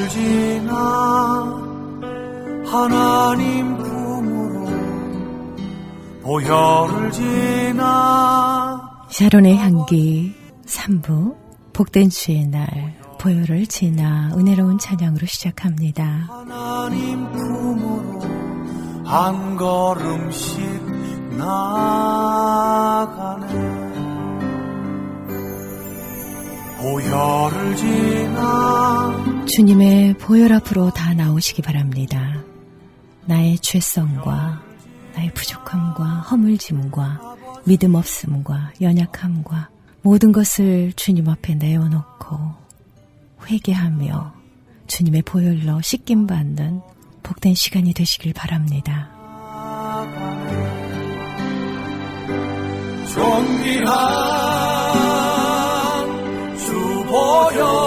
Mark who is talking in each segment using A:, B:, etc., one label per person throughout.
A: 보혈을 지나 하나님 품으로 보혈을 지나
B: 샤론의 향기 3부 복된 주의 날 보혈을 지나 은혜로운 찬양으로 시작합니다.
A: 하나님 품으로 한 걸음씩 나아가네. 보혈을 지나
B: 주님의 보혈 앞으로 다 나오시기 바랍니다. 나의 죄성과 나의 부족함과 허물짐과 믿음 없음과 연약함과 모든 것을 주님 앞에 내어놓고 회개하며 주님의 보혈로 씻김받는 복된 시간이 되시길 바랍니다.
A: 존귀한 주 보혈이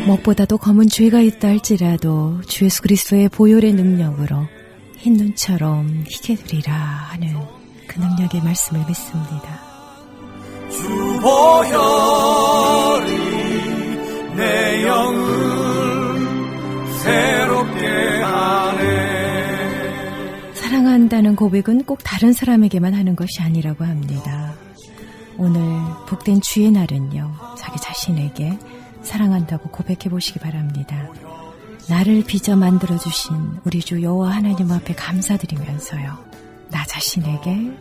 B: 무엇보다도 검은 죄가 있다 할지라도 주 예수 그리스도의 보혈의 능력으로 흰 눈처럼 희게 되리라 하는 그 능력의 말씀을 믿습니다.
A: 주 보혈이 내 영을 새롭게 하네.
B: 사랑한다는 고백은 꼭 다른 사람에게만 하는 것이 아니라고 합니다. 오늘 복된 주의 날은요, 자기 자신에게 사랑한다고 고백해 보시기 바랍니다. 나를 빚어 만들어주신 우리 주 여호와 하나님 앞에 감사드리면서요, 나 자신에게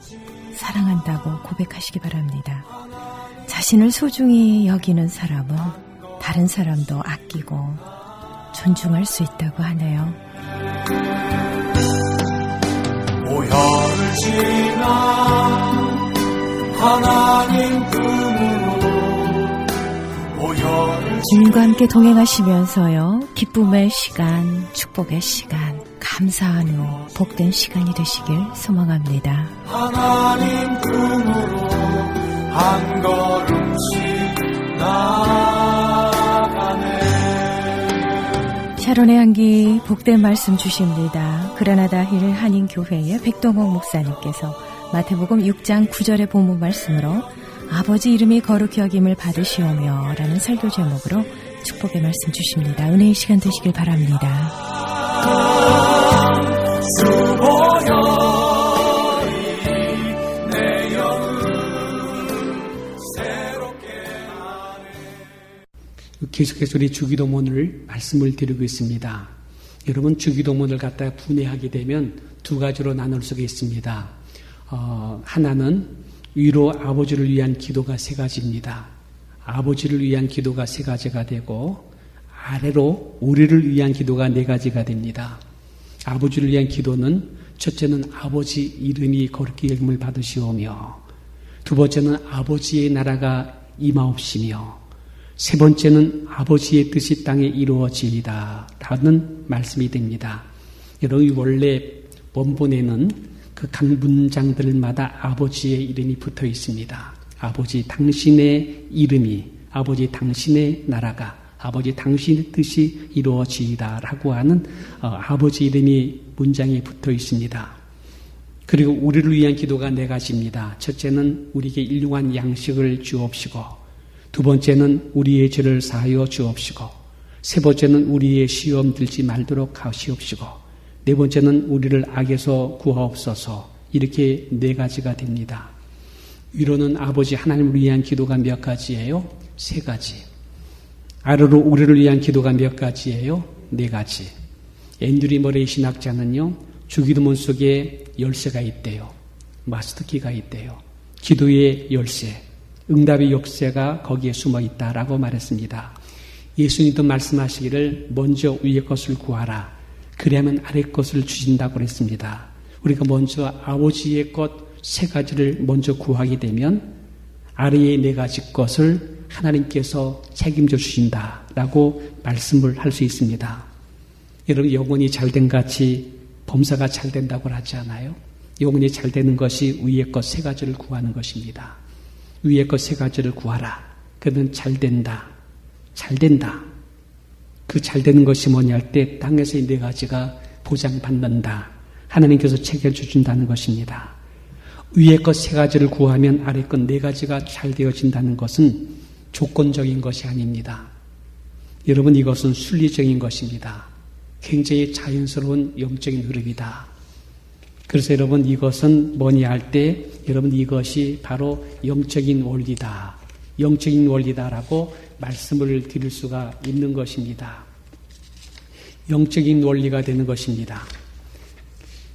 B: 사랑한다고 고백하시기 바랍니다. 자신을 소중히 여기는 사람은 다른 사람도 아끼고 존중할 수 있다고 하네요.
A: 보혈을 지나 하나님 품으로 보혈을
B: 주님과 함께 동행하시면서요, 기쁨의 시간, 축복의 시간, 감사하는 복된 시간이 되시길 소망합니다.
A: 하나님 품으로 한 걸음씩 나아가네.
B: 샤론의 향기 복된 말씀 주십니다. 그라나다 힐 한인교회의 백동옥 목사님께서 마태복음 6장 9절의 본문 말씀으로 아버지 이름이 거룩히 여김을 받으시오며 라는 설교 제목으로 축복의 말씀 주십니다. 은혜의 시간 되시길 바랍니다.
A: 주 보혈이 내 영을 새롭게 하네.
C: 계속해서 우리 주기도문을 말씀을 드리고 있습니다. 여러분, 주기도문을 갖다가 분해하게 되면 두 가지로 나눌 수가 있습니다. 하나는 위로 아버지를 위한 기도가 세 가지입니다. 아버지를 위한 기도가 세 가지가 되고, 아래로 우리를 위한 기도가 네 가지가 됩니다. 아버지를 위한 기도는 첫째는 아버지 이름이 거룩히 여김을 받으시오며, 두 번째는 아버지의 나라가 임하옵시며, 세 번째는 아버지의 뜻이 땅에 이루어지이다 라는 말씀이 됩니다. 여러분, 원래 원본에는 그 각 문장들마다 아버지의 이름이 붙어 있습니다. 아버지 당신의 이름이, 아버지 당신의 나라가, 아버지 당신의 뜻이 이루어지이다 라고 하는 아버지 이름이 문장에 붙어 있습니다. 그리고 우리를 위한 기도가 네 가지입니다. 첫째는 우리에게 일용할 양식을 주옵시고, 두 번째는 우리의 죄를 사하여 주옵시고, 세 번째는 우리의 시험 들지 말도록 하시옵시고, 네 번째는 우리를 악에서 구하옵소서. 이렇게 네 가지가 됩니다. 위로는 아버지 하나님을 위한 기도가 몇 가지예요? 세 가지. 아래로 우리를 위한 기도가 몇 가지예요? 네 가지. 앤드류 머레이 신학자는요, 주기도문 속에 열쇠가 있대요. 마스터키가 있대요. 기도의 열쇠, 응답의 역사가 거기에 숨어 있다라고 말했습니다. 예수님도 말씀하시기를 먼저 위의 것을 구하라. 그래야만 아래 것을 주신다고 그랬습니다. 우리가 먼저 아버지의 것 세 가지를 먼저 구하게 되면 아래의 네 가지 것을 하나님께서 책임져 주신다라고 말씀을 할 수 있습니다. 여러분, 영혼이 잘된 같이 범사가 잘 된다고 하지 않아요? 영혼이 잘 되는 것이 위의 것 세 가지를 구하는 것입니다. 위의 것 세 가지를 구하라. 그러면 잘 된다. 잘 된다. 그 잘 되는 것이 뭐냐 할 때 땅에서의 네 가지가 보장받는다. 하나님께서 책임져 주신다는 것입니다. 위의 것 세 가지를 구하면 아래 것 네 가지가 잘 되어진다는 것은 조건적인 것이 아닙니다. 여러분, 이것은 순리적인 것입니다. 굉장히 자연스러운 영적인 흐름이다. 그래서 여러분, 이것은 뭐냐 할 때 여러분, 이것이 바로 영적인 원리다. 영적인 원리다라고 말씀을 드릴 수가 있는 것입니다. 영적인 원리가 되는 것입니다.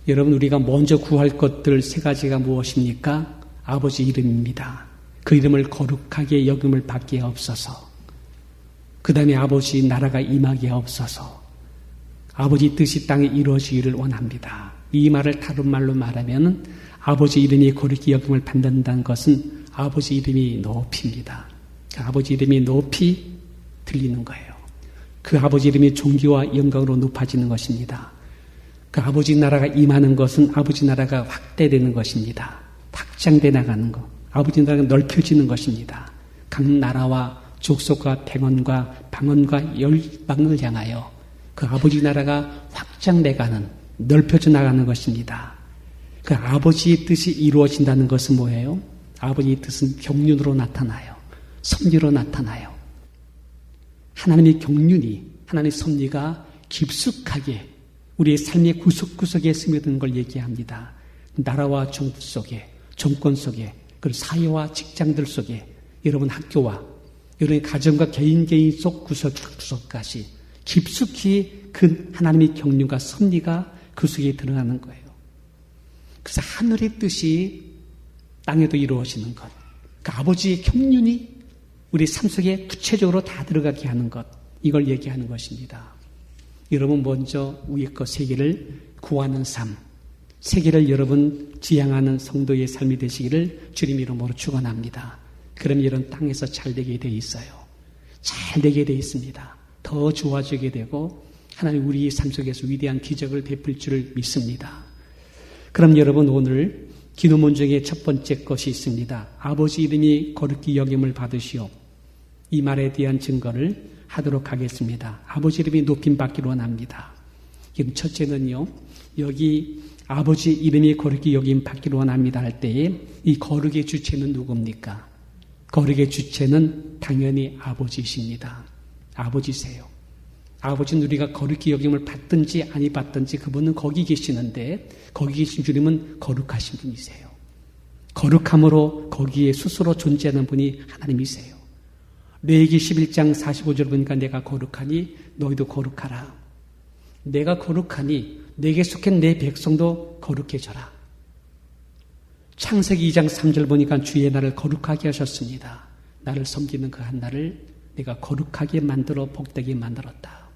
C: 여러분, 우리가 먼저 구할 것들 세 가지가 무엇입니까? 아버지 이름입니다. 그 이름을 거룩하게 여김을 받게 하옵소서. 그 다음에 아버지 나라가 임하게 하옵소서. 아버지 뜻이 땅에 이루어지기를 원합니다. 이 말을 다른 말로 말하면 아버지 이름이 거룩히 여김을 받는다는 것은 아버지 이름이 높입니다. 그 아버지 이름이 높이 들리는 거예요. 그 아버지 이름이 존귀와 영광으로 높아지는 것입니다. 그 아버지 나라가 임하는 것은 아버지 나라가 확대되는 것입니다. 확장돼 나가는 것. 아버지 나라가 넓혀지는 것입니다. 각 나라와 족속과 백원과 방언과 열방을 향하여 그 아버지 나라가 확장돼가는, 넓혀져 나가는 것입니다. 그 아버지의 뜻이 이루어진다는 것은 뭐예요? 아버지의 뜻은 경륜으로 나타나요. 섭리로 나타나요. 하나님의 경륜이, 하나님의 섭리가 깊숙하게 우리의 삶의 구석구석에 스며드는 걸 얘기합니다. 나라와 정부 속에, 정권 속에, 그리고 사회와 직장들 속에, 여러분 학교와 여러분의 가정과 개인 속 구석구석까지 깊숙이 그 하나님의 경륜과 섭리가 그 속에 들어가는 거예요. 그래서 하늘의 뜻이 땅에도 이루어지는 것, 그 아버지의 경륜이 우리 삶 속에 구체적으로 다 들어가게 하는 것, 이걸 얘기하는 것입니다. 여러분 먼저 위의 것 세계를 구하는 삶, 세계를 여러분 지향하는 성도의 삶이 되시기를 주님 이름으로 축원합니다. 그럼 이런 땅에서 잘 되게 돼 있어요. 잘 되게 돼 있습니다. 더 좋아지게 되고 하나님 우리의 삶 속에서 위대한 기적을 베풀 줄을 믿습니다. 그럼 여러분 오늘 기도문 중에 첫 번째 것이 있습니다. 아버지 이름이 거룩히 여김을 받으시오. 이 말에 대한 증거를 하도록 하겠습니다. 아버지 이름이 높임받기로 원합니다. 지금 첫째는요, 여기 아버지 이름이 거룩히 여김 받기로 원합니다 할 때에 이 거룩의 주체는 누굽니까? 거룩의 주체는 당연히 아버지이십니다. 아버지세요. 아버지는 우리가 거룩히 여김을 받든지 아니 받든지 그분은 거기 계시는데 거기 계신 주님은 거룩하신 분이세요. 거룩함으로 거기에 스스로 존재하는 분이 하나님이세요. 레위기 11장 45절 보니까 내가 거룩하니 너희도 거룩하라. 내가 거룩하니 내게 속한 내 백성도 거룩해져라. 창세기 2장 3절 보니까 주의 나를 거룩하게 하셨습니다. 나를 섬기는 그 한 날을 내가 거룩하게 만들어 복되게 만들었다.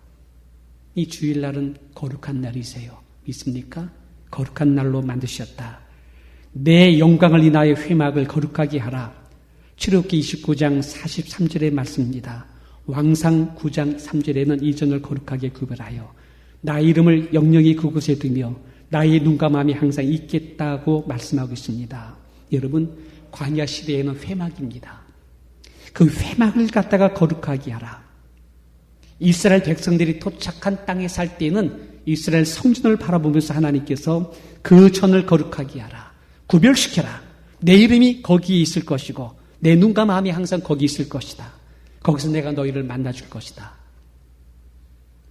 C: 이 주일날은 거룩한 날이세요. 믿습니까? 거룩한 날로 만드셨다. 내 영광을 인하여 회막을 거룩하게 하라. 출애굽기 29장 43절의 말씀입니다. 왕상 9장 3절에는 이 전을 거룩하게 구별하여 나의 이름을 영영히 그곳에 두며 나의 눈과 마음이 항상 있겠다고 말씀하고 있습니다. 여러분, 광야 시대에는 회막입니다. 그 회막을 갖다가 거룩하게 하라. 이스라엘 백성들이 도착한 땅에 살 때는 이스라엘 성전을 바라보면서 하나님께서 그 전을 거룩하게 하라. 구별시켜라. 내 이름이 거기에 있을 것이고 내 눈과 마음이 항상 거기 있을 것이다. 거기서 내가 너희를 만나줄 것이다.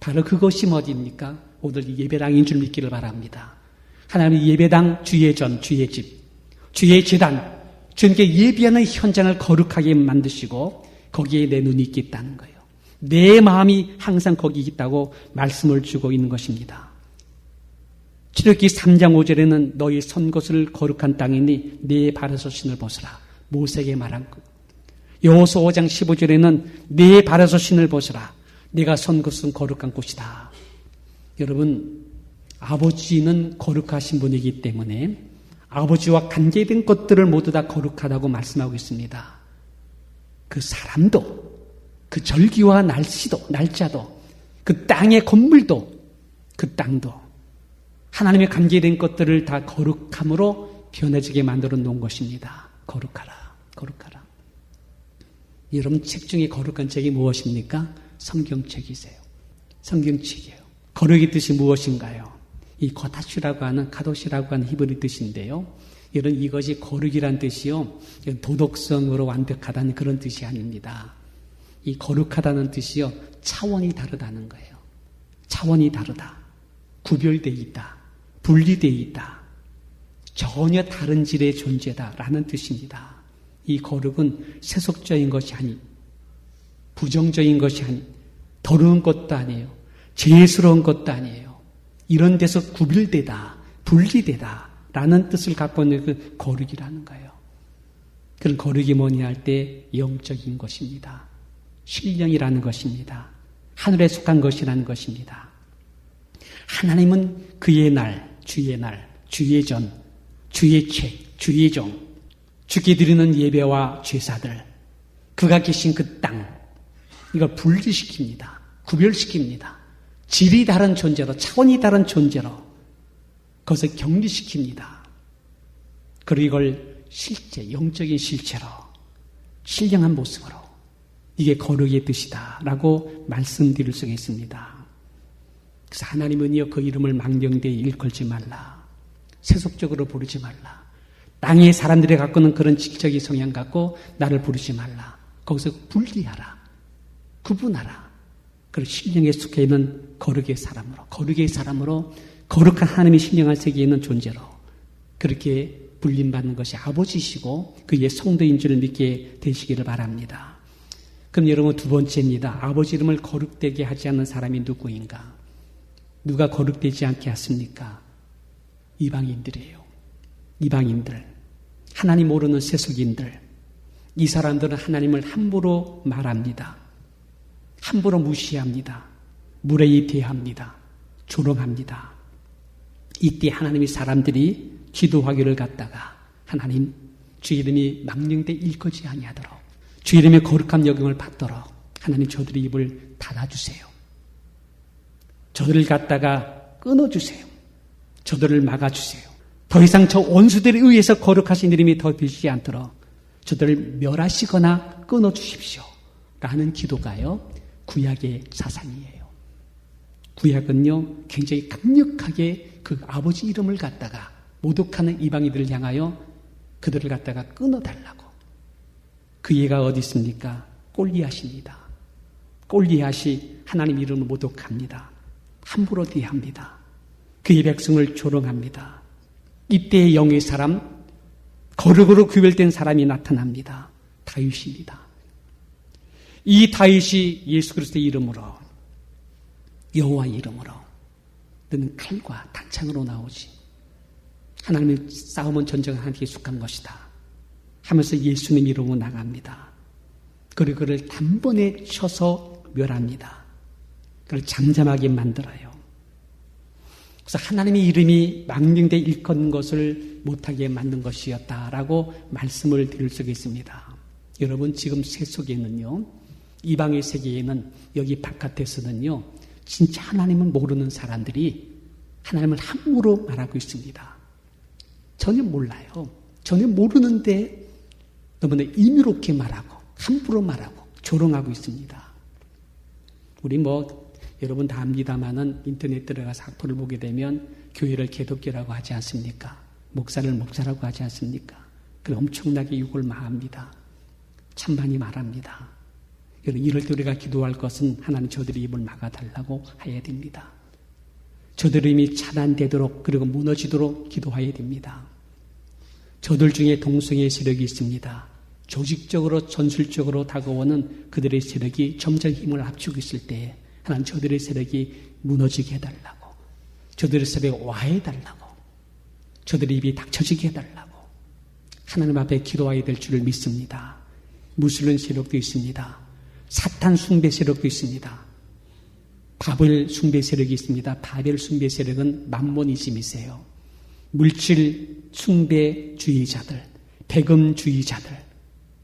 C: 바로 그것이 어디입니까? 오늘 예배당인 줄 믿기를 바랍니다. 하나님의 예배당, 주의 전, 주의 집, 주의 제단, 주님께 예배하는 현장을 거룩하게 만드시고 거기에 내 눈이 있겠다는 거예요. 내 마음이 항상 거기 있다고 말씀을 주고 있는 것입니다. 출애굽기 3장 5절에는 너희 선 곳을 거룩한 땅이니 내 발에서 신을 벗으라. 모세에게 말한 것. 여호수아 5장 15절에는 내 발에서 신을 벗으라. 내가 선 곳은 거룩한 곳이다. 여러분, 아버지는 거룩하신 분이기 때문에 아버지와 관계된 것들을 모두 다 거룩하다고 말씀하고 있습니다. 그 사람도, 그 절기와 날짜도, 그 땅의 건물도, 그 땅도 하나님의 관계된 것들을 다 거룩함으로 변해지게 만들어 놓은 것입니다. 거룩하라, 거룩하라. 여러분 책 중에 거룩한 책이 무엇입니까? 성경책이세요. 성경책이에요. 거룩의 뜻이 무엇인가요? 이 거다시라고 하는 가도시라고 하는 히브리 뜻인데요. 이런 이것이 거룩이란 뜻이요. 도덕성으로 완벽하다는 그런 뜻이 아닙니다. 이 거룩하다는 뜻이요, 차원이 다르다는 거예요. 차원이 다르다. 구별되어 있다. 분리되어 있다. 전혀 다른 질의 존재다라는 뜻입니다. 이 거룩은 세속적인 것이 아니, 부정적인 것이 아니, 더러운 것도 아니에요. 죄스러운 것도 아니에요. 이런 데서 구별되다, 분리되다 라는 뜻을 갖고 있는 그 거룩이라는 거예요. 그런 거룩이 뭐냐 할 때 영적인 것입니다. 신령이라는 것입니다. 하늘에 속한 것이라는 것입니다. 하나님은 그의 날, 주의 전, 주의 책, 주의 종, 주께 드리는 예배와 제사들, 그가 계신 그 땅, 이걸 분리시킵니다. 구별시킵니다. 질이 다른 존재로, 차원이 다른 존재로 그것을 격리시킵니다. 그리고 이걸 실제, 영적인 실체로, 신령한 모습으로 이게 거룩의 뜻이다라고 말씀드릴 수가 있습니다. 그래서 하나님은요, 그 이름을 망령되이 일컬지 말라. 세속적으로 부르지 말라. 땅의 사람들이 갖고 있는 그런 지적인 성향 갖고 나를 부르지 말라. 거기서 분리하라. 구분하라. 그리고 신령에 속해 있는 거룩의 사람으로 거룩한 하나님의 신령한 세계에 있는 존재로 그렇게 불림받는 것이 아버지시고 그의 성도인 줄을 믿게 되시기를 바랍니다. 그럼 여러분, 두 번째입니다. 아버지 이름을 거룩되게 하지 않는 사람이 누구인가? 누가 거룩되지 않게 했습니까? 이방인들이에요. 이방인들, 하나님 모르는 세속인들. 이 사람들은 하나님을 함부로 말합니다. 함부로 무시합니다. 무례히 대합니다. 조롱합니다. 이때 하나님이 사람들이 기도하기를 갖다가 하나님, 주 이름이 망령되 일거지 아니하도록, 주 이름의 거룩한 여김을 받도록 하나님 저들의 입을 닫아주세요. 저들을 갖다가 끊어주세요. 저들을 막아주세요. 더 이상 저 원수들에 의해서 거룩하신 이름이 더 빌지 않도록 저들을 멸하시거나 끊어주십시오. 라는 기도가요, 구약의 사상이에요. 구약은요, 굉장히 강력하게 그 아버지 이름을 갖다가 모독하는 이방인들을 향하여 그들을 갖다가 끊어달라고. 그 예가 어디 있습니까? 골리앗입니다. 골리앗이 하나님 이름을 모독합니다. 함부로 대합니다. 그의 백성을 조롱합니다. 이때의 영의 사람, 거룩으로 구별된 사람이 나타납니다. 다윗입니다. 이 다윗이 예수 그리스도의 이름으로, 여호와의 이름으로, 너는 칼과 단창으로 나오지. 하나님의 싸움은 전쟁은 하나님께 속한 것이다 하면서 예수님 이름으로 나갑니다. 그리고 그를 단번에 쳐서 멸합니다. 그를 잠잠하게 만들어요. 그래서 하나님의 이름이 망령되 일컫는 것을 못하게 만든 것이었다라고 말씀을 드릴 수가 있습니다. 여러분, 지금 세속에는요, 이방의 세계에는, 여기 바깥에서는요, 진짜 하나님을 모르는 사람들이 하나님을 함부로 말하고 있습니다. 전혀 몰라요. 전혀 모르는데 너무나 임의롭게 말하고 함부로 말하고 조롱하고 있습니다. 우리 여러분 다 압니다마는 인터넷 들어가서 악보를 보게 되면 교회를 개독교라고 하지 않습니까? 목사를 목사라고 하지 않습니까? 그걸 엄청나게 욕을 마합니다. 찬반이 말합니다. 이럴 때 우리가 기도할 것은 하나님 저들의 입을 막아달라고 해야 됩니다. 저들의 힘이 차단되도록, 그리고 무너지도록 기도해야 됩니다. 저들 중에 동성애 세력이 있습니다. 조직적으로, 전술적으로 다가오는 그들의 세력이 점점 힘을 합치고 있을 때 하나님 저들의 세력이 무너지게 해달라고, 저들의 세력이 와해달라고, 저들의 입이 닥쳐지게 해달라고 하나님 앞에 기도해야 될 줄을 믿습니다. 무슬림 세력도 있습니다. 사탄 숭배 세력도 있습니다. 바벨 숭배 세력이 있습니다. 바벨 숭배 세력은 맘모니즘이세요. 물질 숭배주의자들, 배금주의자들,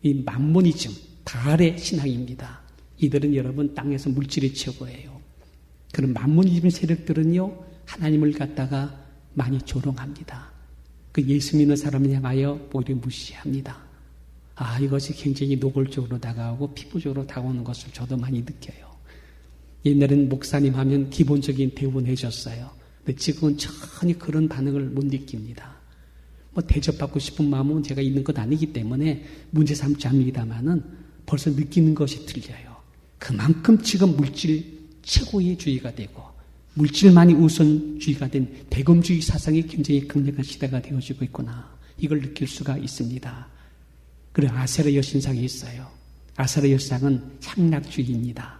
C: 이 맘모니즘, 바알의 신앙입니다. 이들은 여러분 땅에서 물질이 최고예요. 그런 맘모니즘 세력들은요, 하나님을 갖다가 많이 조롱합니다. 그 예수 믿는 사람을 향하여 오히려 무시합니다. 이것이 굉장히 노골적으로 다가오고 피부적으로 다가오는 것을 저도 많이 느껴요. 옛날에는 목사님 하면 기본적인 대우는 해줬어요. 근데 지금은 전혀 그런 반응을 못 느낍니다. 대접받고 싶은 마음은 제가 있는 것 아니기 때문에 문제 삼지 않습니다만은 벌써 느끼는 것이 틀려요. 그만큼 지금 물질 최고의 주의가 되고 물질만이 우선주의가 된 대금주의 사상이 굉장히 강력한 시대가 되어지고 있구나. 이걸 느낄 수가 있습니다. 그리고 아세라 여신상이 있어요. 아세라 여신상은 향락주의입니다.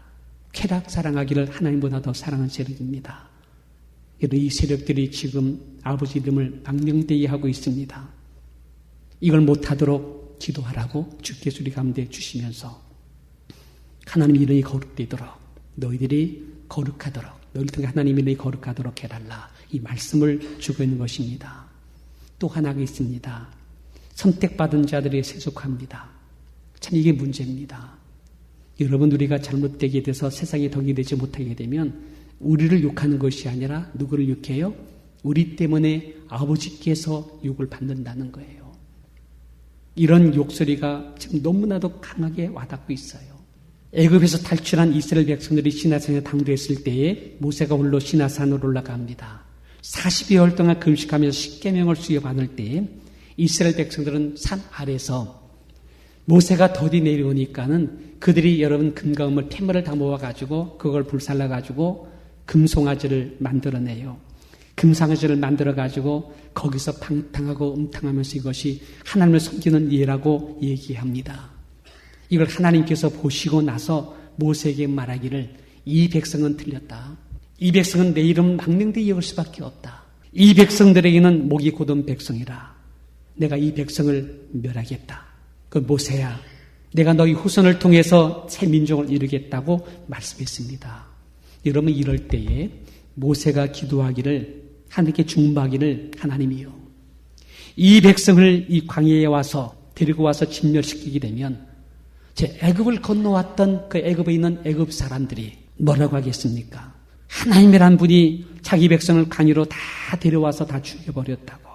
C: 쾌락 사랑하기를 하나님보다 더 사랑하는 세력입니다. 이 세력들이 지금 아버지 이름을 망령되이 하고 있습니다. 이걸 못하도록 기도하라고 주께서 우리 가운데 주시면서 하나님 이름이 거룩되도록 너희들이 거룩하도록 너희를 통해 하나님 이름이 거룩하도록 해달라. 이 말씀을 주고 있는 것입니다. 또 하나가 있습니다. 선택받은 자들이 세속합니다. 참 이게 문제입니다. 여러분 우리가 잘못되게 돼서 세상에 덕이 되지 못하게 되면 우리를 욕하는 것이 아니라 누구를 욕해요? 우리 때문에 아버지께서 욕을 받는다는 거예요. 이런 욕소리가 지금 너무나도 강하게 와닿고 있어요. 애굽에서 탈출한 이스라엘 백성들이 시내산에 당도했을 때에 모세가 홀로 시내산으로 올라갑니다. 40여일 동안 금식하면서 십계명을 수여받을 때에 이스라엘 백성들은 산 아래서 모세가 더디 내려오니까는 그들이 여러분 금가음을 태물을 다 모아가지고 그걸 불살라가지고 금송아지를 만들어내요. 금송아지를 만들어가지고 거기서 방탕하고 음탕하면서 이것이 하나님을 섬기는 예라고 얘기합니다. 이걸 하나님께서 보시고 나서 모세에게 말하기를 이 백성은 틀렸다. 이 백성은 내 이름 망령되이 여길 수밖에 없다. 이 백성들에게는 목이 곧은 백성이라. 내가 이 백성을 멸하겠다. 그 모세야, 내가 너희 후손을 통해서 새 민족을 이루겠다고 말씀했습니다. 여러분 이럴 때에 모세가 기도하기를 하나님께 중보하기를 하나님이요. 이 백성을 이 광야에 와서 데리고 와서 진멸시키게 되면 제 애굽을 건너왔던 그 애굽에 있는 애굽 사람들이 뭐라고 하겠습니까? 하나님이란 분이 자기 백성을 강의로 다 데려와서 다 죽여버렸다고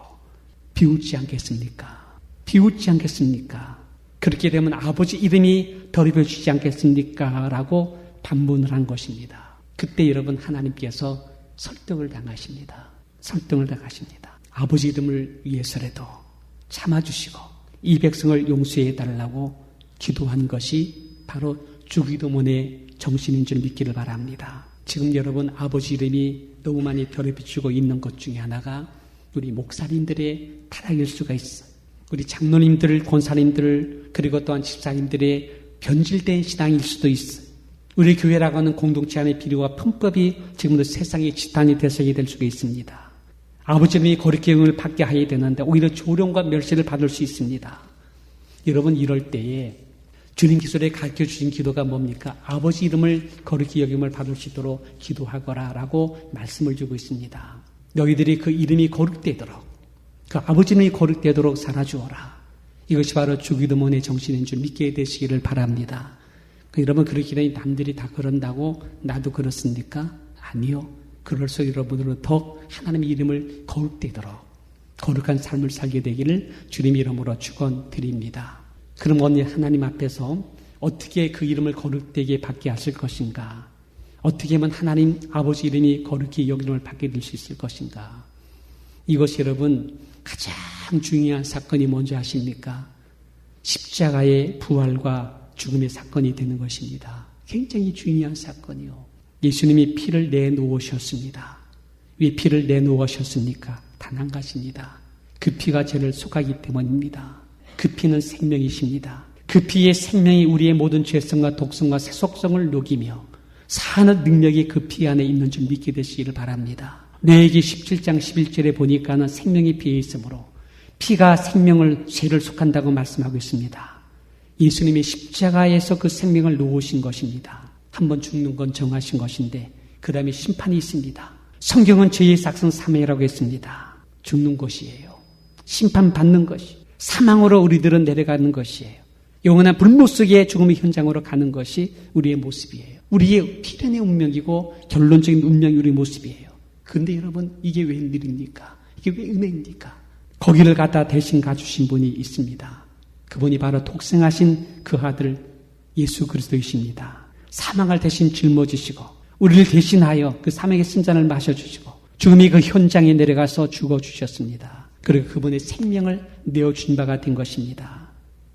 C: 비웃지 않겠습니까? 비웃지 않겠습니까? 그렇게 되면 아버지 이름이 더럽혀지지 않겠습니까? 라고 반문을 한 것입니다. 그때 여러분 하나님께서 설득을 당하십니다. 설득을 당하십니다. 아버지 이름을 위해서라도 참아주시고 이 백성을 용서해달라고 기도한 것이 바로 주기도문의 정신인 줄 믿기를 바랍니다. 지금 여러분 아버지 이름이 너무 많이 더럽혀지고 있는 것 중에 하나가 우리 목사님들의 타락일 수가 있어. 우리 장로님들, 권사님들 그리고 또한 집사님들의 변질된 신앙일 수도 있어. 우리 교회라고 하는 공동체 안의 비리와 편법이 지금도 세상의 지탄이 대상이 될 수가 있습니다. 아버지 이름이 거룩히 영을 받게 하여야 되는데 오히려 조롱과 멸시를 받을 수 있습니다. 여러분 이럴 때에 주님께서 가르쳐주신 기도가 뭡니까? 아버지 이름을 거룩히 여김을 받을 수 있도록 기도하거라 라고 말씀을 주고 있습니다. 너희들이 그 이름이 거룩되도록 그 아버지 이름이 거룩되도록 살아주어라. 이것이 바로 주기도문의 정신인 줄 믿게 되시기를 바랍니다. 여러분 그렇게 남들이 다 그런다고 나도 그렇습니까? 아니요. 그럴수록 여러분들은 더 하나님의 이름을 거룩되도록 거룩한 삶을 살게 되기를 주님 이름으로 축원드립니다. 그럼 오늘 하나님 앞에서 어떻게 그 이름을 거룩되게 받게 하실 것인가? 어떻게 하면 하나님 아버지 이름이 거룩히 여김을 받게 될 수 있을 것인가? 이것이 여러분 가장 중요한 사건이 뭔지 아십니까? 십자가의 부활과 죽음의 사건이 되는 것입니다. 굉장히 중요한 사건이요. 예수님이 피를 내놓으셨습니다. 왜 피를 내놓으셨습니까? 단 한 가지입니다. 그 피가 죄를 속하기 때문입니다. 그 피는 생명이십니다. 그 피의 생명이 우리의 모든 죄성과 독성과 세속성을 녹이며 사는 능력이 그 피 안에 있는 줄 믿게 되시기를 바랍니다. 뇌기 17장 11절에 보니까는 생명이 피에 있으므로 피가 생명을 죄를 속한다고 말씀하고 있습니다. 예수님이 십자가에서 그 생명을 놓으신 것입니다. 한번 죽는 건 정하신 것인데 그 다음에 심판이 있습니다. 성경은 죄의 삭성 사망이라고 했습니다. 죽는 것이에요. 심판받는 것이 사망으로 우리들은 내려가는 것이에요. 영원한 불못 속의 죽음의 현장으로 가는 것이 우리의 모습이에요. 우리의 필연의 운명이고 결론적인 운명이 우리의 모습이에요. 그런데 여러분 이게 왜 일입니까? 이게 왜 은혜입니까? 거기를 갖다 대신 가주신 분이 있습니다. 그분이 바로 독생하신 그 아들 예수 그리스도이십니다. 사망을 대신 짊어지시고 우리를 대신하여 그 사망의 신잔을 마셔주시고 죽음이 그 현장에 내려가서 죽어주셨습니다. 그리고 그분의 생명을 내어준 바가 된 것입니다.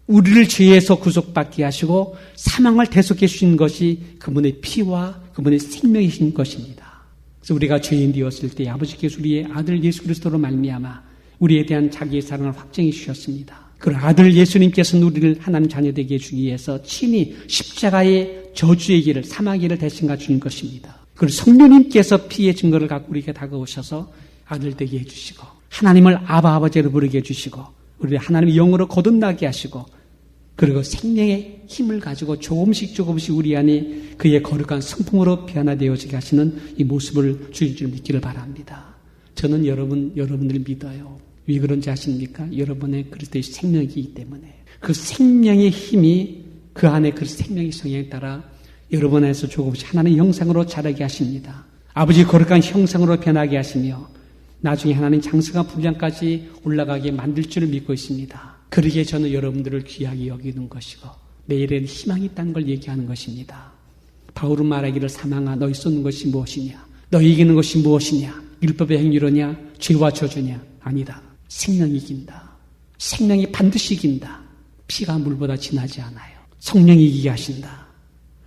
C: 우리를 죄에서 구속받게 하시고 사망을 대속해 주신 것이 그분의 피와 그분의 생명이신 것입니다. 그래서 우리가 죄인 되었을 때 아버지께서 우리의 아들 예수 그리스도로 말미암아 우리에 대한 자기의 사랑을 확정해 주셨습니다. 그 아들 예수님께서는 우리를 하나님 자녀 되게 해주기 위해서 친히 십자가의 저주의 길을 사망의 길을 대신 가주는 것입니다. 그리고 성령님께서 피의 증거를 갖고 우리에게 다가오셔서 아들 되게 해주시고 하나님을 아버지로 부르게 해주시고 우리를 하나님의 영으로 거듭나게 하시고 그리고 생명의 힘을 가지고 조금씩 우리 안에 그의 거룩한 성품으로 변화되어지게 하시는 이 모습을 주인 줄 믿기를 바랍니다. 저는 여러분을 믿어요. 왜 그런지 아십니까? 여러분의 그리스도의 생명이기 때문에 그 생명의 힘이 그 안에 그 생명의 성향에 따라 여러분 안에서 조금씩 하나님의 형상으로 자라게 하십니다. 아버지 거룩한 형상으로 변하게 하시며 나중에 하나님 장성한 분량까지 올라가게 만들 줄을 믿고 있습니다. 그러기에 저는 여러분들을 귀하게 여기는 것이고 내일에는 희망이 있다는 걸 얘기하는 것입니다. 바울은 말하기를 사망아 너희 쏟는 것이 무엇이냐? 너희 이기는 것이 무엇이냐? 율법의 행위로냐? 죄와 저주냐? 아니다. 생명이 이긴다. 생명이 반드시 이긴다. 피가 물보다 진하지 않아요. 성령이 이기게 하신다.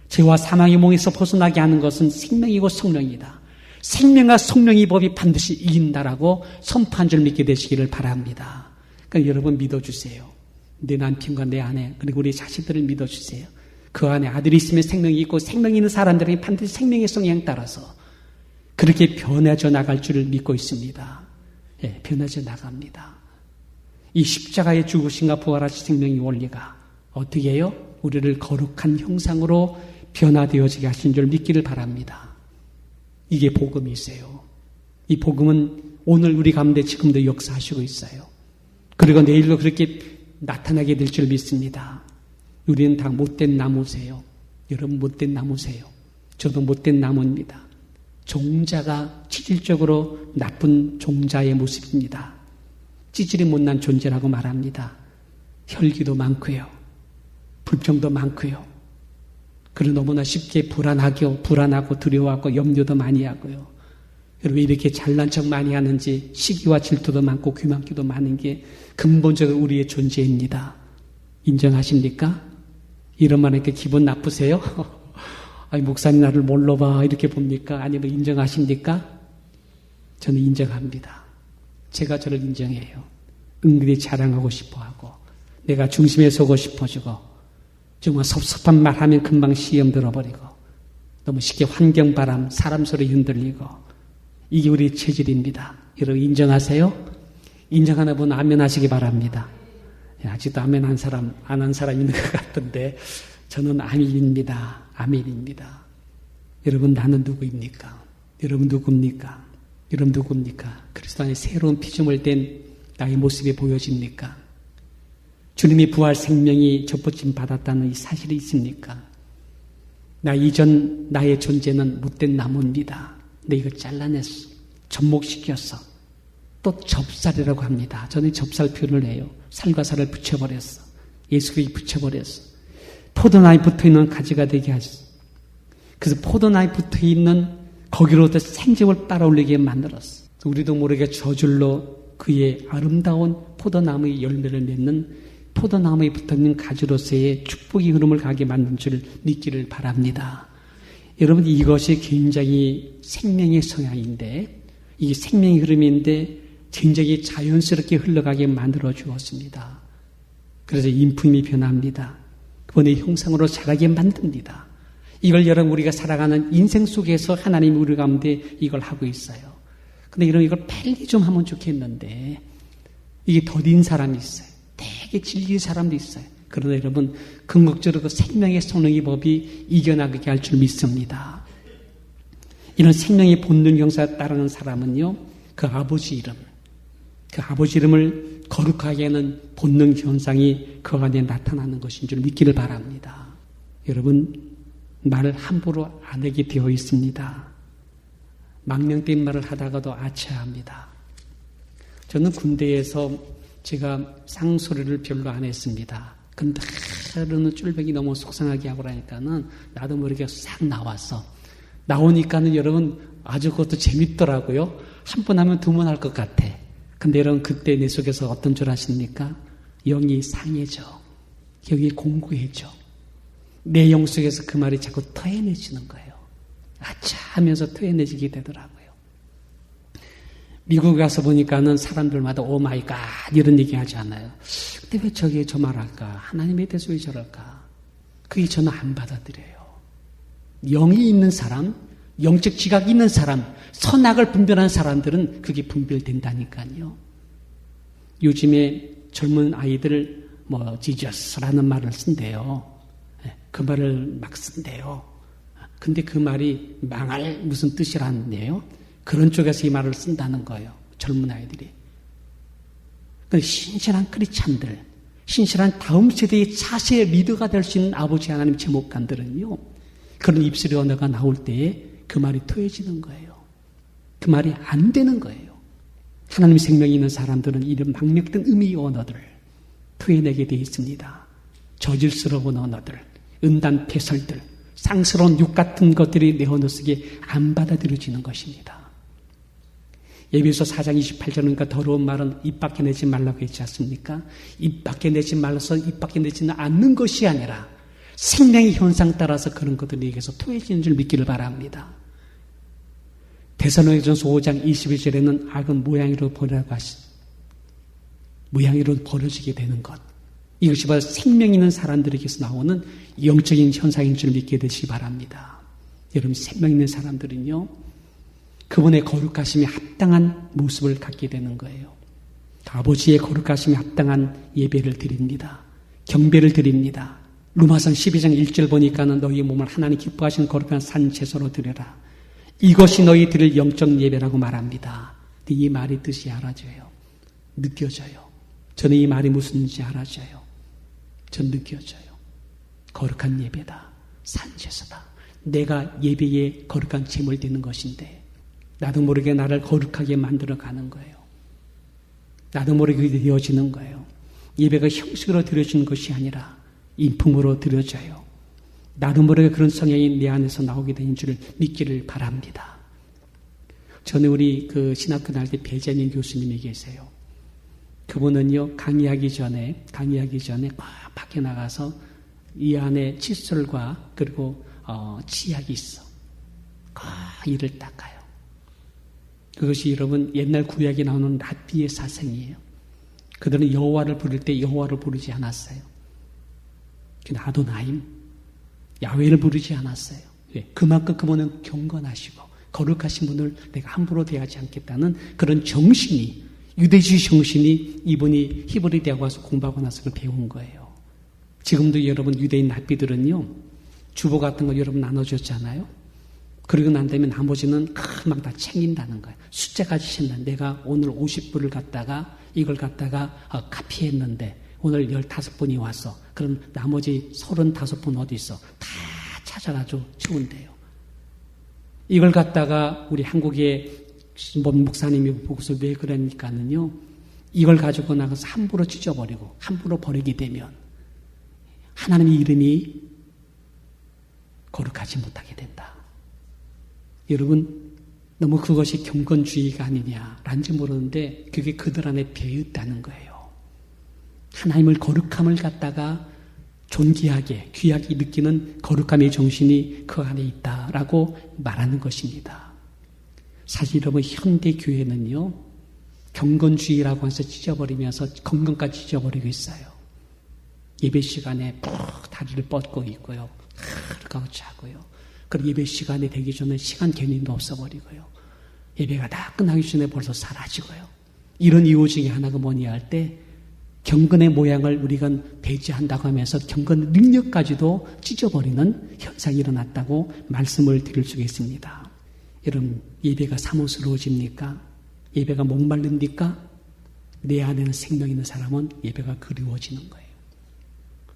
C: 죄와 사망의 몽에서 벗어나게 하는 것은 생명이고 성령이다. 생명과 성령의 법이 반드시 이긴다라고 선포한 줄 믿게 되시기를 바랍니다. 그러니까 여러분 믿어주세요. 내 남편과 내 아내 그리고 우리 자식들을 믿어주세요. 그 안에 아들이 있으면 생명이 있고 생명이 있는 사람들에게 반드시 생명의 성향에 따라서 그렇게 변해져 나갈 줄을 믿고 있습니다. 예, 변해져 나갑니다. 이 십자가의 죽으심과 부활하신 생명의 원리가 어떻게 해요? 우리를 거룩한 형상으로 변화되어지게 하신 줄 믿기를 바랍니다. 이게 복음이세요. 이 복음은 오늘 우리 가운데 지금도 역사하시고 있어요. 그리고 내일도 그렇게 나타나게 될 줄 믿습니다. 우리는 다 못된 나무세요. 여러분 못된 나무세요. 저도 못된 나무입니다. 종자가 치질적으로 나쁜 종자의 모습입니다. 찌질이 못난 존재라고 말합니다. 혈기도 많고요. 불평도 많고요. 그리고 너무나 쉽게 불안하고 두려워하고 염려도 많이 하고요. 여러분 이렇게 잘난 척 많이 하는지 시기와 질투도 많고 귀만기도 많은 게 근본적으로 우리의 존재입니다. 인정하십니까? 이런 말 하니까 기분 나쁘세요? 아니 목사님 나를 뭘로 봐 이렇게 봅니까? 아니면 인정하십니까? 저는 인정합니다. 제가 저를 인정해요. 은근히 자랑하고 싶어하고 내가 중심에 서고 싶어지고 정말 섭섭한 말 하면 금방 시험 들어버리고 너무 쉽게 환경바람 사람 소리 흔들리고 이게 우리 체질입니다. 여러분 인정하세요? 인정하는 분 아멘 하시기 바랍니다. 아직도 아멘 안 한 사람 있는 것 같은데 저는 아멘입니다. 아멘입니다. 여러분 나는 누구입니까? 여러분 누굽니까? 여러분 누굽니까? 그리스도 안에 새로운 피조물 된 나의 모습이 보여집니까? 주님이 부활 생명이 접붙임 받았다는 이 사실이 있습니까? 나 이전 나의 존재는 못된 나무입니다. 근데 이거 잘라냈어. 접목시켰어. 또 접살이라고 합니다. 저는 접살 표현을 해요. 살과 살을 붙여버렸어. 예수가 붙여버렸어. 포도나무에 붙어있는 가지가 되게 하셨어. 그래서 포도나무에 붙어있는 거기로부터 생집을 빨아올리게 만들었어. 우리도 모르게 저절로 그의 아름다운 포도나무의 열매를 맺는 포도나무에 붙어있는 가지로서의 축복의 흐름을 가게 만든 줄 믿기를 바랍니다. 여러분 이것이 굉장히 생명의 성향인데 이게 생명의 흐름인데 굉장히 자연스럽게 흘러가게 만들어 주었습니다. 그래서 인품이 변합니다. 그분의 형상으로 자라게 만듭니다. 이걸 여러분 우리가 살아가는 인생 속에서 하나님이 우리 가운데 이걸 하고 있어요. 근데 이걸 빨리 좀 하면 좋겠는데 이게 더딘 사람이 있어요. 되게 질긴 사람도 있어요. 그러나 여러분 궁극적으로 그 생명의 성령의 법이 이겨나가게 할 줄 믿습니다. 이런 생명의 본능 형사에 따르는 사람은요 그 아버지 이름을 거룩하게 하는 본능 현상이 그 안에 나타나는 것인 줄 믿기를 바랍니다. 여러분 말을 함부로 안 하게 되어 있습니다. 망령된 말을 하다가도 아차합니다. 저는 군대에서 제가 쌍소리를 별로 안 했습니다. 근데 하루는 쫄병이 너무 속상하게 하고 그러니까는 나도 모르게 싹 나왔어. 나오니까는 여러분 아주 그것도 재밌더라고요. 한 번 하면 두 번 할 것 같아. 근데 여러분 그때 내 속에서 어떤 줄 아십니까? 영이 상해져. 여기에 공고해져. 내 영 속에서 그 말이 자꾸 토해내지는 거예요. 아차 하면서 토해내지게 되더라고요. 미국 가서 보니까는 사람들마다 오 마이 갓 이런 얘기 하지 않아요. 근데 왜 저게 저 말할까? 하나님에 대해서 왜 저럴까? 그게 저는 안 받아들여요. 영이 있는 사람, 영적 지각이 있는 사람, 선악을 분별하는 사람들은 그게 분별된다니까요. 요즘에 젊은 아이들 지저스라는 말을 쓴대요. 그 말을 막 쓴대요. 근데 그 말이 망할 무슨 뜻이라는데요. 그런 쪽에서 이 말을 쓴다는 거예요. 젊은 아이들이. 신실한 크리스찬들, 신실한 다음 세대의 차세의 리더가 될 수 있는 아버지 하나님 제목관들은요. 그런 입술의 언어가 나올 때에 그 말이 토해지는 거예요. 그 말이 안 되는 거예요. 하나님의 생명이 있는 사람들은 이런 망력된 의미의 언어들을 토해내게 되어 있습니다. 저질스러운 언어들, 음란 패설들, 쌍스러운 욕 같은 것들이 내 언어 속에 안 받아들여지는 것입니다. 예배서 4장 28절은 그러니까 더러운 말은 입 밖에 내지 말라고 했지 않습니까? 입 밖에 내지 말라서 입 밖에 내지는 않는 것이 아니라 생명의 현상 따라서 그런 것들이 에게서 토해지는 줄 믿기를 바랍니다. 데살로니가전서 5장 21절에는 악은 모양으로 버려지게 되는 것. 이것이 바로 생명 있는 사람들에게서 나오는 영적인 현상인 줄 믿게 되시기 바랍니다. 여러분 생명 있는 사람들은요. 그분의 거룩하심에 합당한 모습을 갖게 되는 거예요. 아버지의 거룩하심에 합당한 예배를 드립니다. 경배를 드립니다. 로마서 12장 1절 보니까는 너희 몸을 하나님 기뻐하시는 거룩한 산 제사로 드려라. 이것이 너희 드릴 영적 예배라고 말합니다. 근데 이 말이 뜻이 알아져요. 느껴져요. 저는 이 말이 무슨 뜻인지 알아져요. 전 느껴져요. 거룩한 예배다. 산 제사다. 내가 예배에 거룩한 제물 되는 것인데 나도 모르게 나를 거룩하게 만들어가는 거예요. 나도 모르게 되어지는 거예요. 예배가 형식으로 드려지는 것이 아니라 인품으로 드려져요. 나도 모르게 그런 성향이 내 안에서 나오게 되는 줄 믿기를 바랍니다. 저는 우리 그 신학교 다닐 때 배재민 교수님이 계세요. 그분은요 강의하기 전에 밖에 나가서 이 안에 칫솔과 그리고 치약이 있어. 이를 닦아요. 그것이 여러분 옛날 구약에 나오는 랍비의 사생이에요. 그들은 여호와를 부를 때 여호와를 부르지 않았어요. 아도나임, 야훼를 부르지 않았어요. 그만큼 그분은 경건하시고 거룩하신 분을 내가 함부로 대하지 않겠다는 그런 정신이 유대주의 정신이 이분이 히브리 대학 와서 공부하고 나서 그걸 배운 거예요. 지금도 여러분 유대인 랍비들은요 주보 같은 거 여러분 나눠줬잖아요. 그리고 난 다음에 나머지는 금방 다 챙긴다는 거예요. 숫자까지 챈다. 내가 오늘 50불을 갖다가 이걸 갖다가 카피했는데 오늘 15분이 왔어. 그럼 나머지 35분 어디 있어? 다 찾아가지고 채운대요. 이걸 갖다가 우리 한국의 목사님이 보고서 왜 그러니까는요. 이걸 가지고 나가서 함부로 찢어버리고 함부로 버리게 되면 하나님의 이름이 거룩하지 못하게 된다. 여러분 너무 그것이 경건주의가 아니냐라는지 모르는데 그게 그들 안에 배어있다는 거예요. 하나님을 거룩함을 갖다가 존귀하게 귀하게 느끼는 거룩함의 정신이 그 안에 있다라고 말하는 것입니다. 사실 여러분 현대교회는요 경건주의라고 해서 찢어버리면서 건강까지 찢어버리고 있어요. 예배 시간에 푹 다리를 뻗고 있고요. 그렇게 자고요. 그리고 예배 시간이 되기 전에 시간 개념도 없어버리고요. 예배가 다 끝나기 전에 벌써 사라지고요. 이런 이유 중에 하나가 뭐냐 할 때 경건의 모양을 우리가 배제한다고 하면서 경건 능력까지도 찢어버리는 현상이 일어났다고 말씀을 드릴 수가 있습니다. 여러분 예배가 사모스러워집니까? 예배가 목마릅니까? 내 안에는 생명 있는 사람은 예배가 그리워지는 거예요.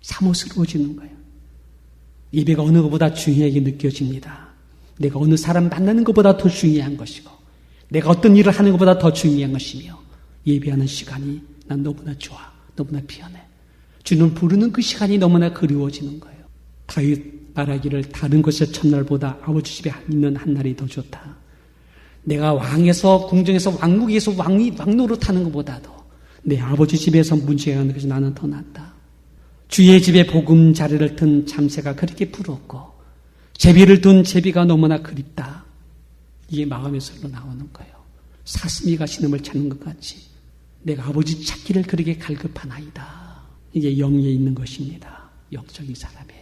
C: 사모스러워지는 거예요. 예배가 어느 것보다 중요하게 느껴집니다. 내가 어느 사람 만나는 것보다 더 중요한 것이고 내가 어떤 일을 하는 것보다 더 중요한 것이며 예배하는 시간이 난 너무나 좋아. 너무나 피하네. 주님을 부르는 그 시간이 너무나 그리워지는 거예요. 다윗 말하기를 다른 곳의 첫날보다 아버지 집에 있는 한날이 더 좋다. 내가 왕에서 궁정에서 왕국에서 왕노릇하는 것보다도 내 아버지 집에서 문제가 하는 것이 나는 더 낫다. 주의 집에 보금자리를 든 참새가 그렇게 부럽고 제비를 둔 제비가 너무나 그립다. 이게 마음에서로 나오는 거예요. 사슴이가 신음을 찾는 것 같이 내가 아버지 찾기를 그렇게 갈급하나이다. 이게 영에 있는 것입니다. 영적인 사람의.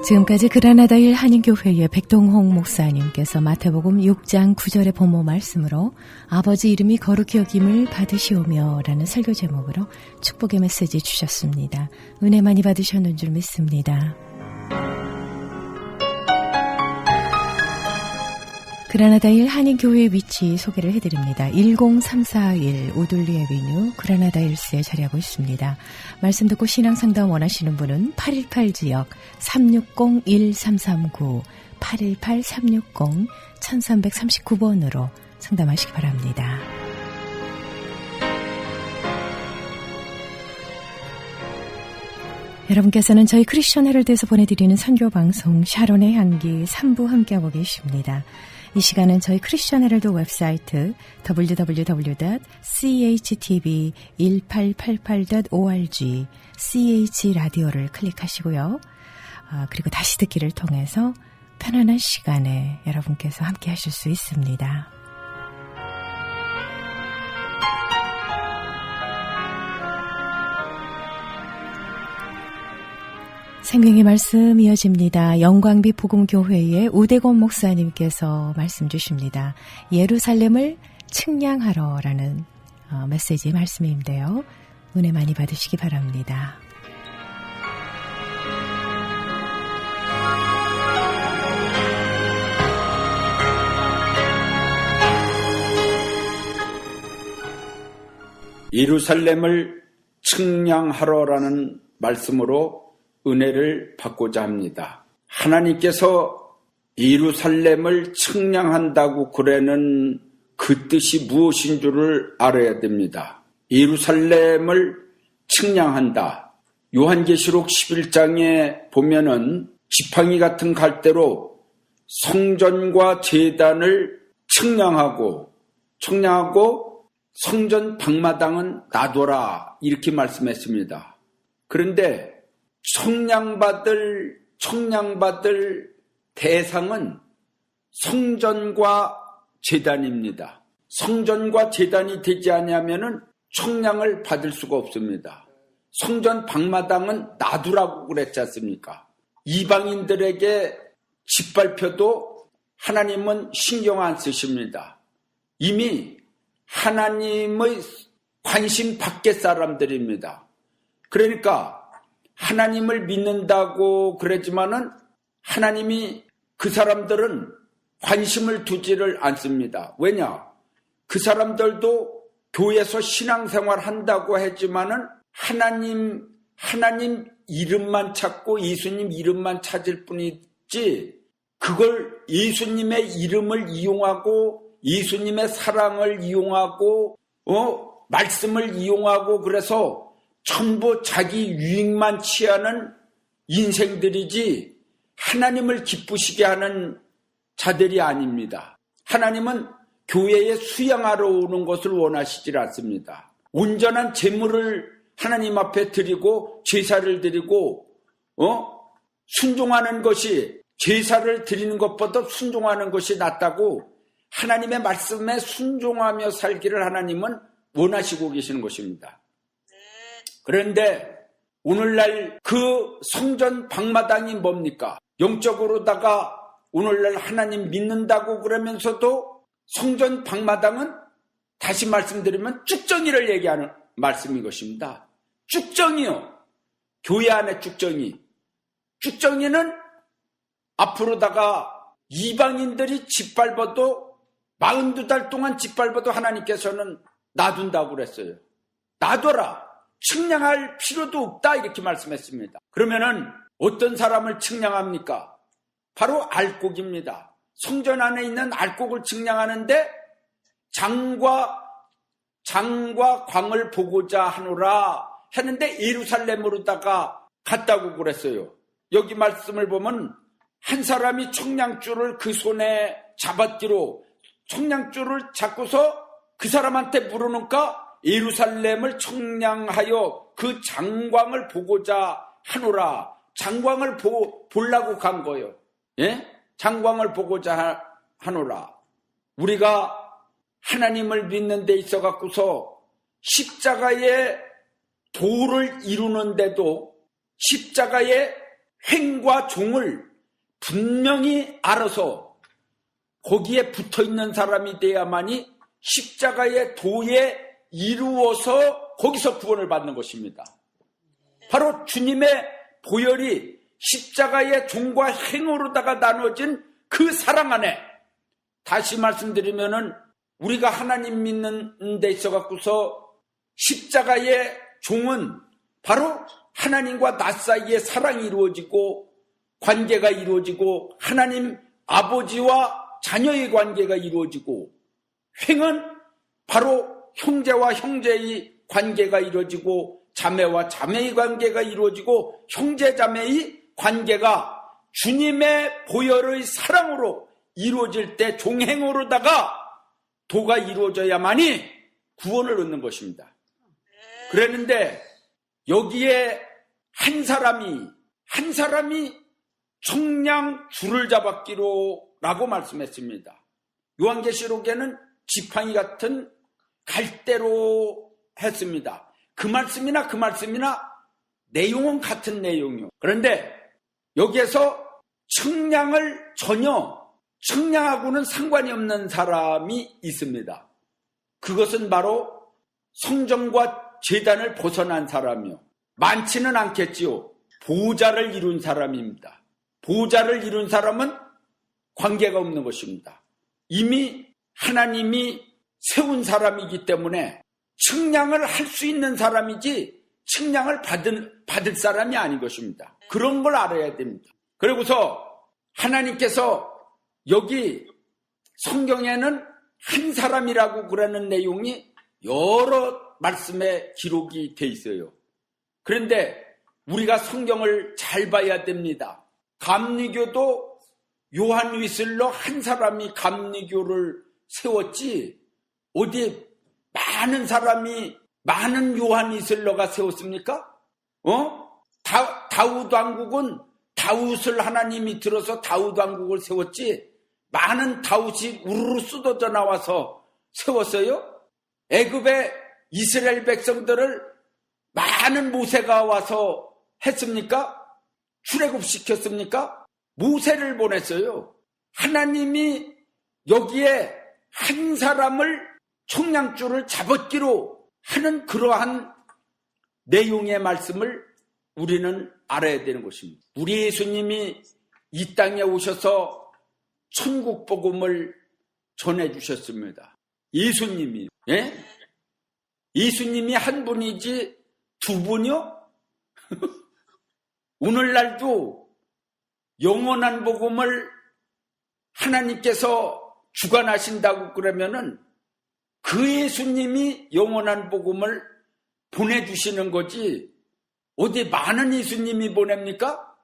B: 지금까지 그라나다일 한인교회의 백동홍 목사님께서 마태복음 6장 9절의 본모 말씀으로 아버지 이름이 거룩히 여김을 받으시오며 라는 설교 제목으로 축복의 메시지 주셨습니다. 은혜 많이 받으셨는 줄 믿습니다. 그라나다일 한인교회의 위치 소개를 해드립니다. 10341 오둘리 애비뉴 그라나다 일스에 자리하고 있습니다. 말씀 듣고 신앙상담 원하시는 분은 818지역 360-1339 818-360-1339번으로 상담하시기 바랍니다. 여러분께서는 저희 크리스천 헤럴드에서 보내드리는 선교방송 샤론의 향기 3부 함께하고 계십니다. 이 시간은 저희 크리스천 헤럴드 웹사이트 www.chtv1888.org ch라디오를 클릭하시고요. 그리고 다시 듣기를 통해서 편안한 시간에 여러분께서 함께 하실 수 있습니다. 생명의 말씀 이어집니다. 영광비 복음교회의 우대곤 목사님께서 말씀 주십니다. 예루살렘을 측량하러라는 메시지 말씀인데요. 은혜 많이 받으시기 바랍니다.
D: 예루살렘을 측량하러라는 말씀으로 은혜를 받고자 합니다. 하나님께서 예루살렘을 측량한다고 그래는 그 뜻이 무엇인 줄을 알아야 됩니다. 예루살렘을 측량한다. 요한계시록 11장에 보면은 지팡이 같은 갈대로 성전과 제단을 측량하고 성전 방마당은 놔둬라 이렇게 말씀했습니다. 그런데 청량받을 대상은 성전과 제단입니다. 성전과 제단이 되지 않으면은 청량을 받을 수가 없습니다. 성전 방마당은 놔두라고 그랬지 않습니까? 이방인들에게 짓밟혀도 하나님은 신경 안 쓰십니다. 이미 하나님의 관심 밖의 사람들입니다. 그러니까 하나님을 믿는다고 그러지만은 하나님이 그 사람들은 관심을 두지를 않습니다. 왜냐? 그 사람들도 교회에서 신앙생활 한다고 했지만은 하나님 이름만 찾고 예수님 이름만 찾을 뿐이지 그걸 예수님의 이름을 이용하고 예수님의 사랑을 이용하고 말씀을 이용하고 그래서 전부 자기 유익만 취하는 인생들이지 하나님을 기쁘시게 하는 자들이 아닙니다. 하나님은 교회에 수양하러 오는 것을 원하시질 않습니다. 온전한 제물을 하나님 앞에 드리고 제사를 드리고 순종하는 것이 제사를 드리는 것보다 순종하는 것이 낫다고 하나님의 말씀에 순종하며 살기를 하나님은 원하시고 계시는 것입니다. 그런데 오늘날 그 성전 방마당이 뭡니까? 영적으로다가 오늘날 하나님 믿는다고 그러면서도 성전 방마당은 다시 말씀드리면 쭉정이를 얘기하는 말씀인 것입니다. 쭉정이요. 교회 안에 쭉정이. 쭉정이는 앞으로다가 이방인들이 짓밟아도 42달 동안 짓밟아도 하나님께서는 놔둔다고 그랬어요. 놔둬라. 측량할 필요도 없다 이렇게 말씀했습니다. 그러면은 어떤 사람을 측량합니까? 바로 알곡입니다. 성전 안에 있는 알곡을 측량하는데 장과 광을 보고자 하노라 했는데 예루살렘으로다가 갔다고 그랬어요. 여기 말씀을 보면 한 사람이 청량줄을 그 손에 잡았기로 청량줄을 잡고서 그 사람한테 물어놓으니까 예루살렘을 청량하여 그 장광을 보고자 하노라. 장광을 보려고 간 거예요. 예? 장광을 보고자 하노라. 우리가 하나님을 믿는 데 있어 갖고서 십자가의 도를 이루는데도 십자가의 횡과 종을 분명히 알아서 거기에 붙어 있는 사람이 돼야만이 십자가의 도에 이루어서 거기서 구원을 받는 것입니다. 바로 주님의 보혈이 십자가의 종과 행으로다가 나눠진 그 사랑 안에, 다시 말씀드리면은 우리가 하나님 믿는 데 있어 갖고서 십자가의 종은 바로 하나님과 나 사이에 사랑이 이루어지고 관계가 이루어지고 하나님 아버지와 자녀의 관계가 이루어지고, 횡은 바로 형제와 형제의 관계가 이루어지고 자매와 자매의 관계가 이루어지고 형제 자매의 관계가 주님의 보혈의 사랑으로 이루어질 때 종행으로다가 도가 이루어져야만이 구원을 얻는 것입니다. 그랬는데 여기에 한 사람이 청량 줄을 잡았기로 라고 말씀했습니다. 요한계시록에는 지팡이 같은 갈대로 했습니다. 그 말씀이나 내용은 같은 내용이요. 그런데 여기에서 청량을 전혀 청량하고는 상관이 없는 사람이 있습니다. 그것은 바로 성전과 제단을 벗어난 사람이요. 많지는 않겠지요. 보좌를 이룬 사람입니다. 보좌를 이룬 사람은 관계가 없는 것입니다. 이미 하나님이 세운 사람이기 때문에 측량을 할 수 있는 사람이지 측량을 받을 사람이 아닌 것입니다. 그런 걸 알아야 됩니다. 그리고서 하나님께서 여기 성경에는 한 사람이라고 그러는 내용이 여러 말씀에 기록이 돼 있어요. 그런데 우리가 성경을 잘 봐야 됩니다. 감리교도 요한 위슬러 한 사람이 감리교를 세웠지 어디 많은 요한 위슬러가 세웠습니까? 다윗 왕국은 다윗을 하나님이 들어서 다윗 왕국을 세웠지 많은 다윗이 우르르 쏟아져 나와서 세웠어요? 애굽의 이스라엘 백성들을 많은 모세가 와서 했습니까? 출애굽시켰습니까? 모세를 보냈어요. 하나님이 여기에 한 사람을 청량줄을 잡았기로 하는 그러한 내용의 말씀을 우리는 알아야 되는 것입니다. 우리 예수님이 이 땅에 오셔서 천국 복음을 전해주셨습니다. 예수님이, 예? 예수님이 한 분이지 두 분이요? 오늘날도 영원한 복음을 하나님께서 주관하신다고 그러면은 그 예수님이 영원한 복음을 보내주시는 거지 어디 많은 예수님이 보냅니까?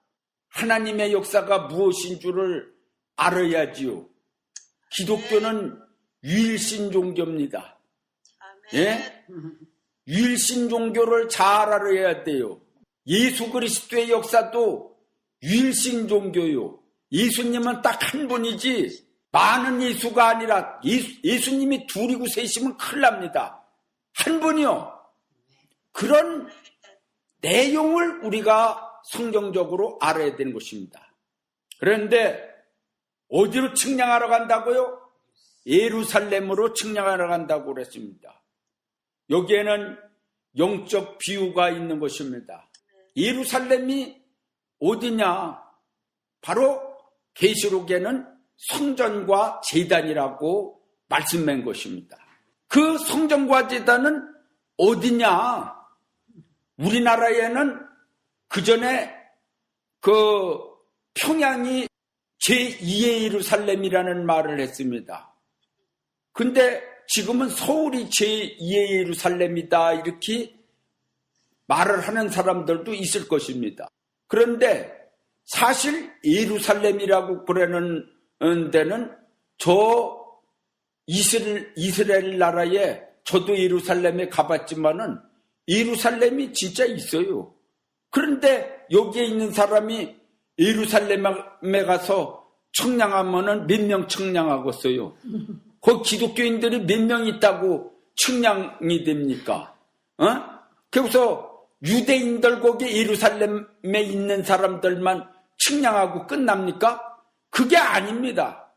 D: 하나님의 역사가 무엇인 줄을 알아야지요. 기독교는 유일신 종교입니다. 예? 유일신 종교를 잘 알아야 돼요. 예수 그리스도의 역사도 유일신 종교요. 예수님은 딱 한 분이지 많은 예수가 아니라 예수님이 둘이고 셋이면 큰일 납니다. 한 분이요. 그런 내용을 우리가 성경적으로 알아야 되는 것입니다. 그런데 어디로 측량하러 간다고요? 예루살렘으로 측량하러 간다고 그랬습니다. 여기에는 영적 비유가 있는 것입니다. 예루살렘이 어디냐? 바로 계시록에는 성전과 제단이라고 말씀한 것입니다. 그 성전과 제단은 어디냐? 우리나라에는 그 전에 그 평양이 제2의 예루살렘이라는 말을 했습니다. 근데 지금은 서울이 제2의 예루살렘이다 이렇게 말을 하는 사람들도 있을 것입니다. 그런데 사실 예루살렘이라고 그러는 데는 저 이스라엘 나라에 저도 예루살렘에 가봤지만은 예루살렘이 진짜 있어요. 그런데 여기에 있는 사람이 예루살렘에 가서 청량하면은 몇 명 청량하겠어요? 거기 기독교인들이 몇 명 있다고 청량이 됩니까? 그래서 유대인들 거기 예루살렘에 있는 사람들만 측량하고 끝납니까? 그게 아닙니다.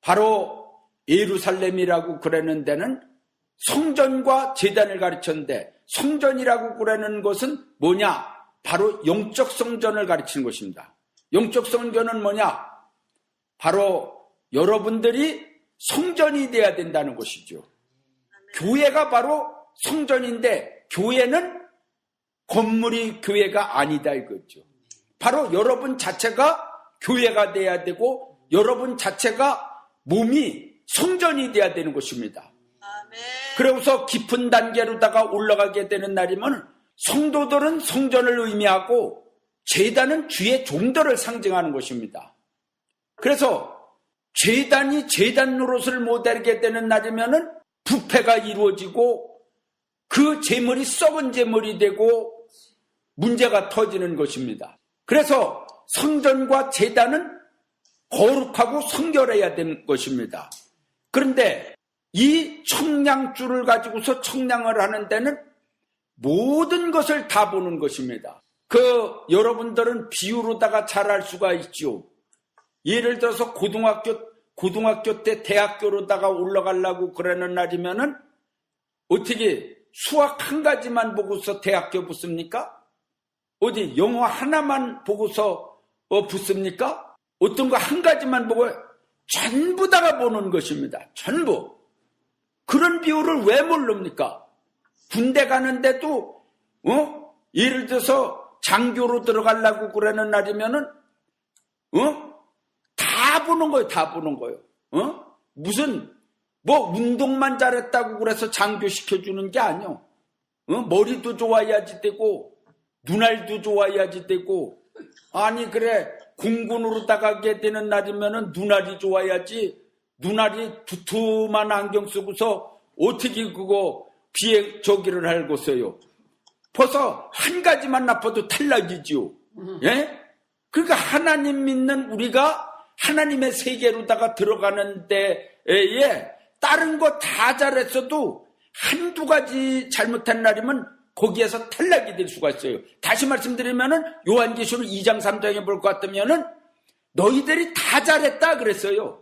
D: 바로 예루살렘이라고 그러는 데는 성전과 제단을 가르쳤는데 성전이라고 그러는 것은 뭐냐? 바로 영적 성전을 가르치는 것입니다. 영적 성전은 뭐냐? 바로 여러분들이 성전이 돼야 된다는 것이죠. 교회가 바로 성전인데 교회는 건물이 교회가 아니다 이거죠. 바로 여러분 자체가 교회가 돼야 되고 여러분 자체가 몸이 성전이 돼야 되는 것입니다. 그래서 깊은 단계로다가 올라가게 되는 날이면 성도들은 성전을 의미하고 제단은 주의 종들을 상징하는 것입니다. 그래서 제단이 제단 노릇을 못하게 되는 날이면은 부패가 이루어지고 그 제물이 썩은 제물이 되고 문제가 터지는 것입니다. 그래서 성전과 제단은 거룩하고 성결해야 되는 것입니다. 그런데 이 청량줄을 가지고서 청량을 하는 데는 모든 것을 다 보는 것입니다. 여러분들은 비유로다가 잘 알 수가 있죠. 예를 들어서 고등학교 때 대학교로다가 올라가려고 그러는 날이면은 어떻게 수학 한 가지만 보고서 대학교 붙습니까? 어디 영어 하나만 보고서 붙습니까? 어떤 거 한 가지만 보고 전부 다가 보는 것입니다. 전부. 그런 비유를 왜 모릅니까? 군대 가는데도 예를 들어서 장교로 들어가려고 그러는 날이면은 다 보는 거예요. 다 보는 거예요. 무슨 운동만 잘했다고 그래서 장교 시켜주는 게 아니요. 머리도 좋아야지 되고 눈알도 좋아야지 되고 아니 그래 공군으로 나가게 되는 날이면은 눈알이 좋아야지 눈알이 두툼한 안경 쓰고서 어떻게 그거 저기를 알고서요. 벌써 한 가지만 나빠도 탈락이지요. 예? 그러니까 하나님 믿는 우리가 하나님의 세계로다가 들어가는 데에 다른 거 다 잘했어도 한두 가지 잘못한 날이면 거기에서 탈락이 될 수가 있어요. 다시 말씀드리면은 요한계시록 2장 3장에 볼 것 같으면은 너희들이 다 잘했다 그랬어요.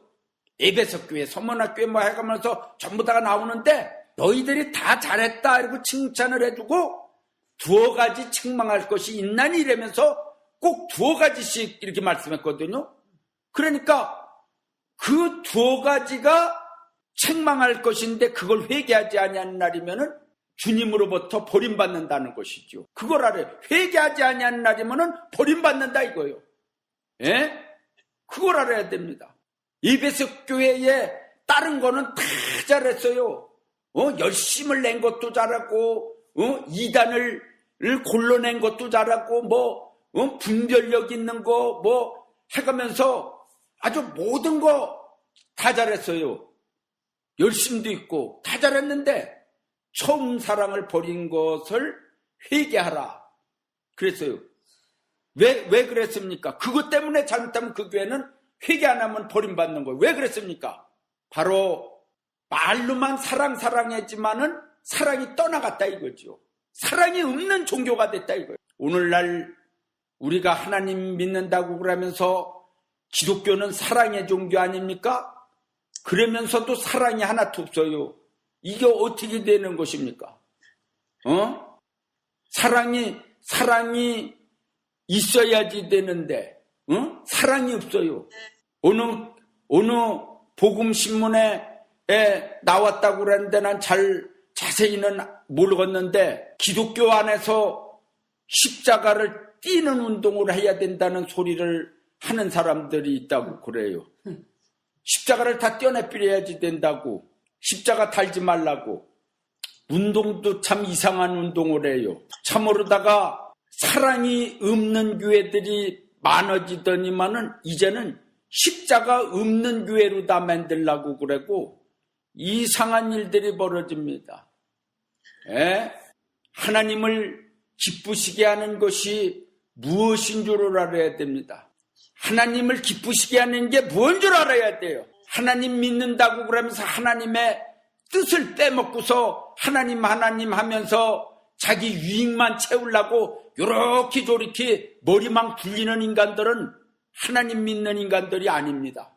D: 에베소 교회, 서머나 교회 뭐 해가면서 전부 다가 나오는데 너희들이 다 잘했다 이러고 칭찬을 해주고 두어 가지 책망할 것이 있나니 이러면서 꼭 두어 가지씩 이렇게 말씀했거든요. 그러니까 그 두어 가지가 책망할 것인데 그걸 회개하지 아니하는 날이면은 주님으로부터 버림받는다는 것이죠. 그걸 알아요. 회개하지 아니하는 날이면은 버림받는다 이거예요. 예? 그걸 알아야 됩니다. 에베소 교회에 다른 거는 다 잘했어요. 열심을 낸 것도 잘하고, 이단을 골라낸 것도 잘하고, 분별력 있는 거, 해가면서 아주 모든 거 다 잘했어요. 열심도 있고, 다 잘했는데, 처음 사랑을 버린 것을 회개하라. 그랬어요. 왜 그랬습니까? 그것 때문에 잘못하면 그 교회는 회개 안 하면 버림받는 거예요. 왜 그랬습니까? 바로 말로만 사랑했지만은 사랑이 떠나갔다 이거죠. 사랑이 없는 종교가 됐다 이거예요. 오늘날 우리가 하나님 믿는다고 그러면서 기독교는 사랑의 종교 아닙니까? 그러면서도 사랑이 하나도 없어요. 이게 어떻게 되는 것입니까? 사랑이 있어야지 되는데, 사랑이 없어요. 어느 복음신문에 나왔다고 그러는데 난 자세히는 모르겠는데, 기독교 안에서 십자가를 띄는 운동을 해야 된다는 소리를 하는 사람들이 있다고 그래요. 십자가를 다 떼어내버려야지 된다고. 십자가 달지 말라고. 운동도 참 이상한 운동을 해요. 참으로다가 사랑이 없는 교회들이 많아지더니만은 이제는 십자가 없는 교회로 다 만들려고 그러고 이상한 일들이 벌어집니다. 하나님을 기쁘시게 하는 것이 무엇인 줄 알아야 됩니다. 하나님을 기쁘시게 하는 게 뭔 줄 알아야 돼요. 하나님 믿는다고 그러면서 하나님의 뜻을 빼먹고서 하나님 하면서 자기 유익만 채우려고 요렇게 저렇게 머리만 굴리는 인간들은 하나님 믿는 인간들이 아닙니다.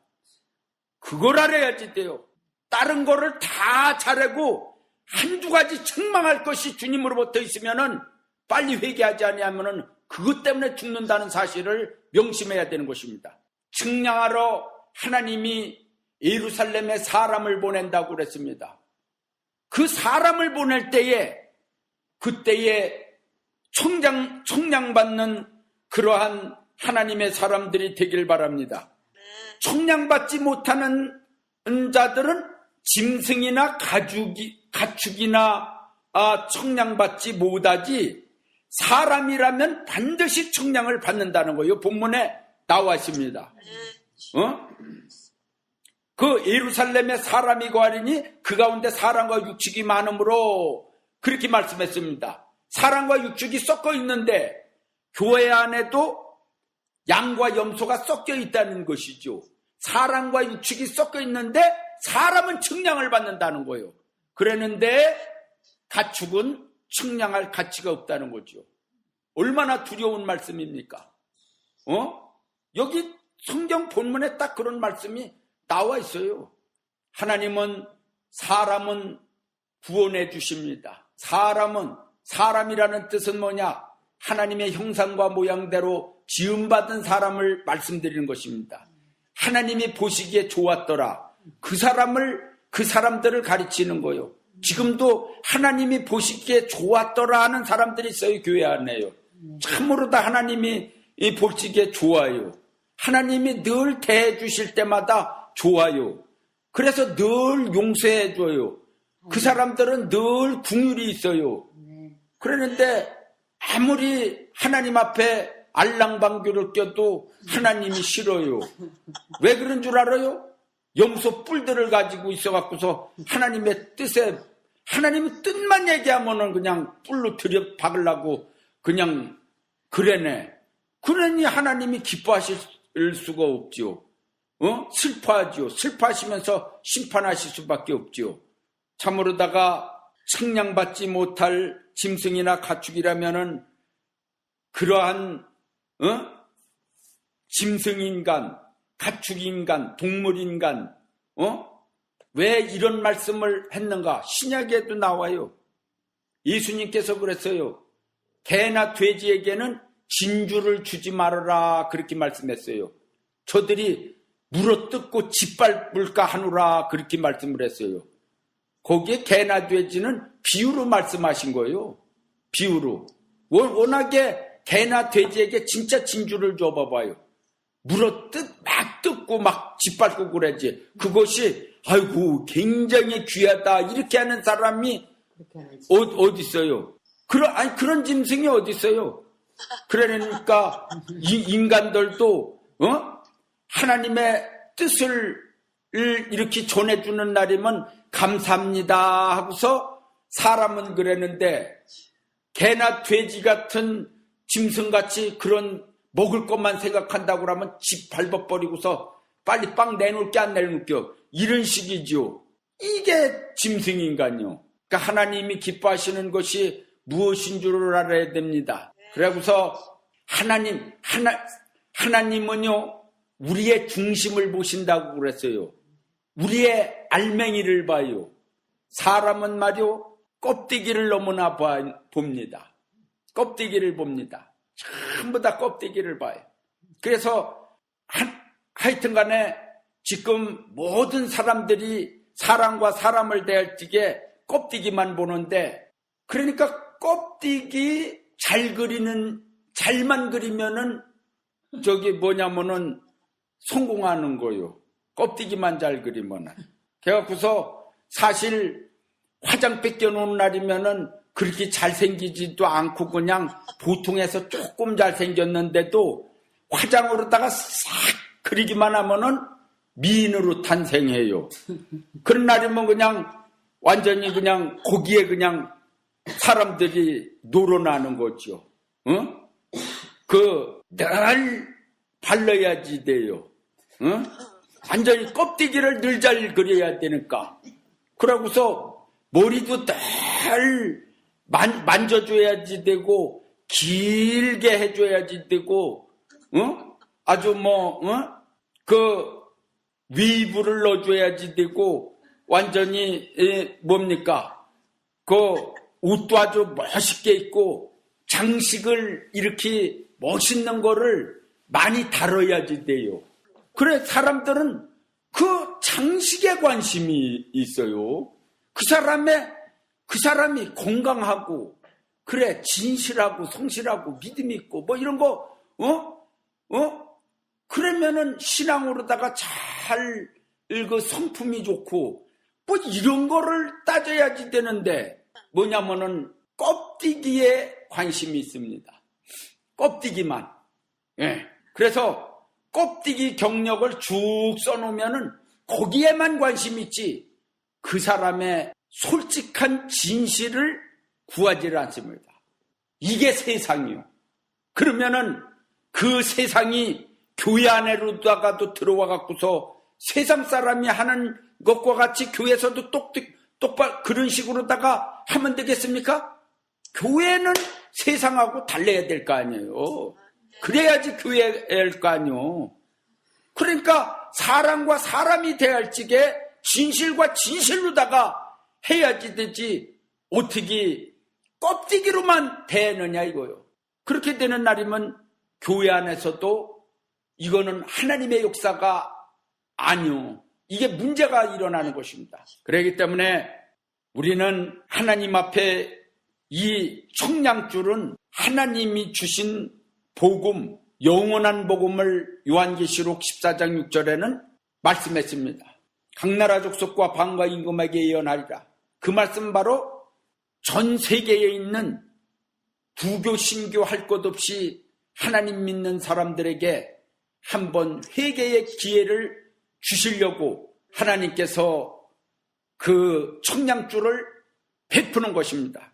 D: 그걸 알아야지 돼요. 다른 거를 다 잘하고 한두 가지 책망할 것이 주님으로부터 있으면은 빨리 회개하지 아니하면은 그것 때문에 죽는다는 사실을 명심해야 되는 것입니다. 측량하러 하나님이 예루살렘에 사람을 보낸다고 그랬습니다. 그 사람을 보낼 때에 그때에 청량받는 그러한 하나님의 사람들이 되길 바랍니다. 청량받지 못하는 자들은 짐승이나 가축이나 청량받지 못하지 사람이라면 반드시 청량을 받는다는 거예요. 본문에 나와 있습니다. 그 예루살렘에 사람이 거하리니 그 가운데 사람과 육축이 많으므로 그렇게 말씀했습니다. 사람과 육축이 섞여 있는데 교회 안에도 양과 염소가 섞여 있다는 것이죠. 사람과 육축이 섞여 있는데 사람은 측량을 받는다는 거예요. 그랬는데 가축은 측량할 가치가 없다는 거죠. 얼마나 두려운 말씀입니까? 여기 성경 본문에 딱 그런 말씀이 나와 있어요. 하나님은 사람은 구원해 주십니다. 사람이라는 뜻은 뭐냐? 하나님의 형상과 모양대로 지음받은 사람을 말씀드리는 것입니다. 하나님이 보시기에 좋았더라. 그 사람들을 가르치는 거예요. 지금도 하나님이 보시기에 좋았더라 하는 사람들이 있어요. 교회 안에요. 참으로 다 하나님이 보시기에 좋아요. 하나님이 늘 대해 주실 때마다 좋아요. 그래서 늘 용서해 줘요. 그 사람들은 늘 긍휼이 있어요. 그러는데 아무리 하나님 앞에 알랑방귀를 껴도 하나님이 싫어요. 왜 그런 줄 알아요? 염소 뿔들을 가지고 있어갖고서 하나님의 뜻만 얘기하면은 그냥 뿔로 들여 박으려고 그냥 그러네. 그러니 하나님이 기뻐하실 수가 없죠. 슬퍼하죠. 슬퍼하시면서 심판하실 수밖에 없죠. 참으로다가 측량받지 못할 짐승이나 가축이라면은 그러한 짐승인간, 가축인간, 동물인간, 왜 이런 말씀을 했는가? 신약에도 나와요. 예수님께서 그랬어요. 개나 돼지에게는 진주를 주지 말아라 그렇게 말씀했어요. 저들이 물어뜯고 짓밟을까 하노라 그렇게 말씀을 했어요. 거기에 개나 돼지는 비유로 말씀하신 거예요. 비유로. 워낙에 개나 돼지에게 진짜 진주를 줘봐봐요. 막 뜯고 막 짓밟고 그러지. 그것이 아이고 굉장히 귀하다 이렇게 하는 사람이 어디 있어요? 그런 짐승이 어디 있어요? 그러니까 인간들도 하나님의 뜻을 이렇게 전해주는 날이면 감사합니다 하고서 사람은 그랬는데 개나 돼지 같은 짐승같이 그런 먹을 것만 생각한다고 하면 집 밟아버리고서 빨리 빵 내놓을 게 안 내놓을 게 이런 식이죠. 이게 짐승인간요. 그러니까 하나님이 기뻐하시는 것이 무엇인 줄 알아야 됩니다. 그래서 하나님은요 우리의 중심을 보신다고 그랬어요. 우리의 알맹이를 봐요. 사람은 말이요 껍데기를 너무나 봅니다. 껍데기를 봅니다. 전부 다 껍데기를 봐요. 그래서 하여튼 간에 지금 모든 사람들이 사람과 사람을 대할 적에 껍데기만 보는데 그러니까 껍데기 잘만 그리면은 뭐냐면은 성공하는 거요. 껍데기만 잘 그리면은. 그래갖고서 사실 화장 뺏겨놓은 날이면은 그렇게 잘생기지도 않고 그냥 보통에서 조금 잘생겼는데도 화장으로다가 싹 그리기만 하면은 미인으로 탄생해요. 그런 날이면 그냥 완전히 그냥 거기에 그냥 사람들이 놀아나는 거죠. 응? 늘 발라야지 돼요. 응? 완전히 껍데기를 늘 잘 그려야 되니까. 그러고서 머리도 늘 만져줘야지 되고, 길게 해줘야지 되고, 응? 아주 웨이브를 넣어줘야지 되고, 완전히, 뭡니까? 옷도 아주 멋있게 입고, 장식을 이렇게 멋있는 거를 많이 다뤄야지 돼요. 그래, 사람들은 그 장식에 관심이 있어요. 그 사람이 건강하고, 그래, 진실하고, 성실하고, 믿음 있고, 이런 거, 그러면은 신앙으로다가 잘, 성품이 좋고, 이런 거를 따져야지 되는데, 뭐냐면은, 껍데기에 관심이 있습니다. 껍데기만. 예. 그래서, 껍데기 경력을 쭉 써놓으면은, 거기에만 관심이 있지, 그 사람의 솔직한 진실을 구하지를 않습니다. 이게 세상이요. 그러면은 그 세상이 교회 안으로다가도 들어와 갖고서 세상 사람이 하는 것과 같이 교회에서도 똑바로 그런 식으로다가 하면 되겠습니까? 교회는 세상하고 달라야 될 거 아니에요. 그래야지 교회일 거 아니에요. 그러니까 사람과 사람이 대할 적에 진실과 진실로다가 해야지 되지 어떻게 껍데기로만 대느냐 이거요. 그렇게 되는 날이면 교회 안에서도 이거는 하나님의 역사가 아니요. 이게 문제가 일어나는 것입니다. 그렇기 때문에 우리는 하나님 앞에 이 청량줄은 하나님이 주신 복음, 영원한 복음을 요한계시록 14장 6절에는 말씀했습니다. 각 나라 족속과 방과 임금에게 예언하리라. 그 말씀 바로 전 세계에 있는 부교, 신교 할 것 없이 하나님 믿는 사람들에게 한번 회개의 기회를 주시려고 하나님께서 그 청량줄을 베푸는 것입니다.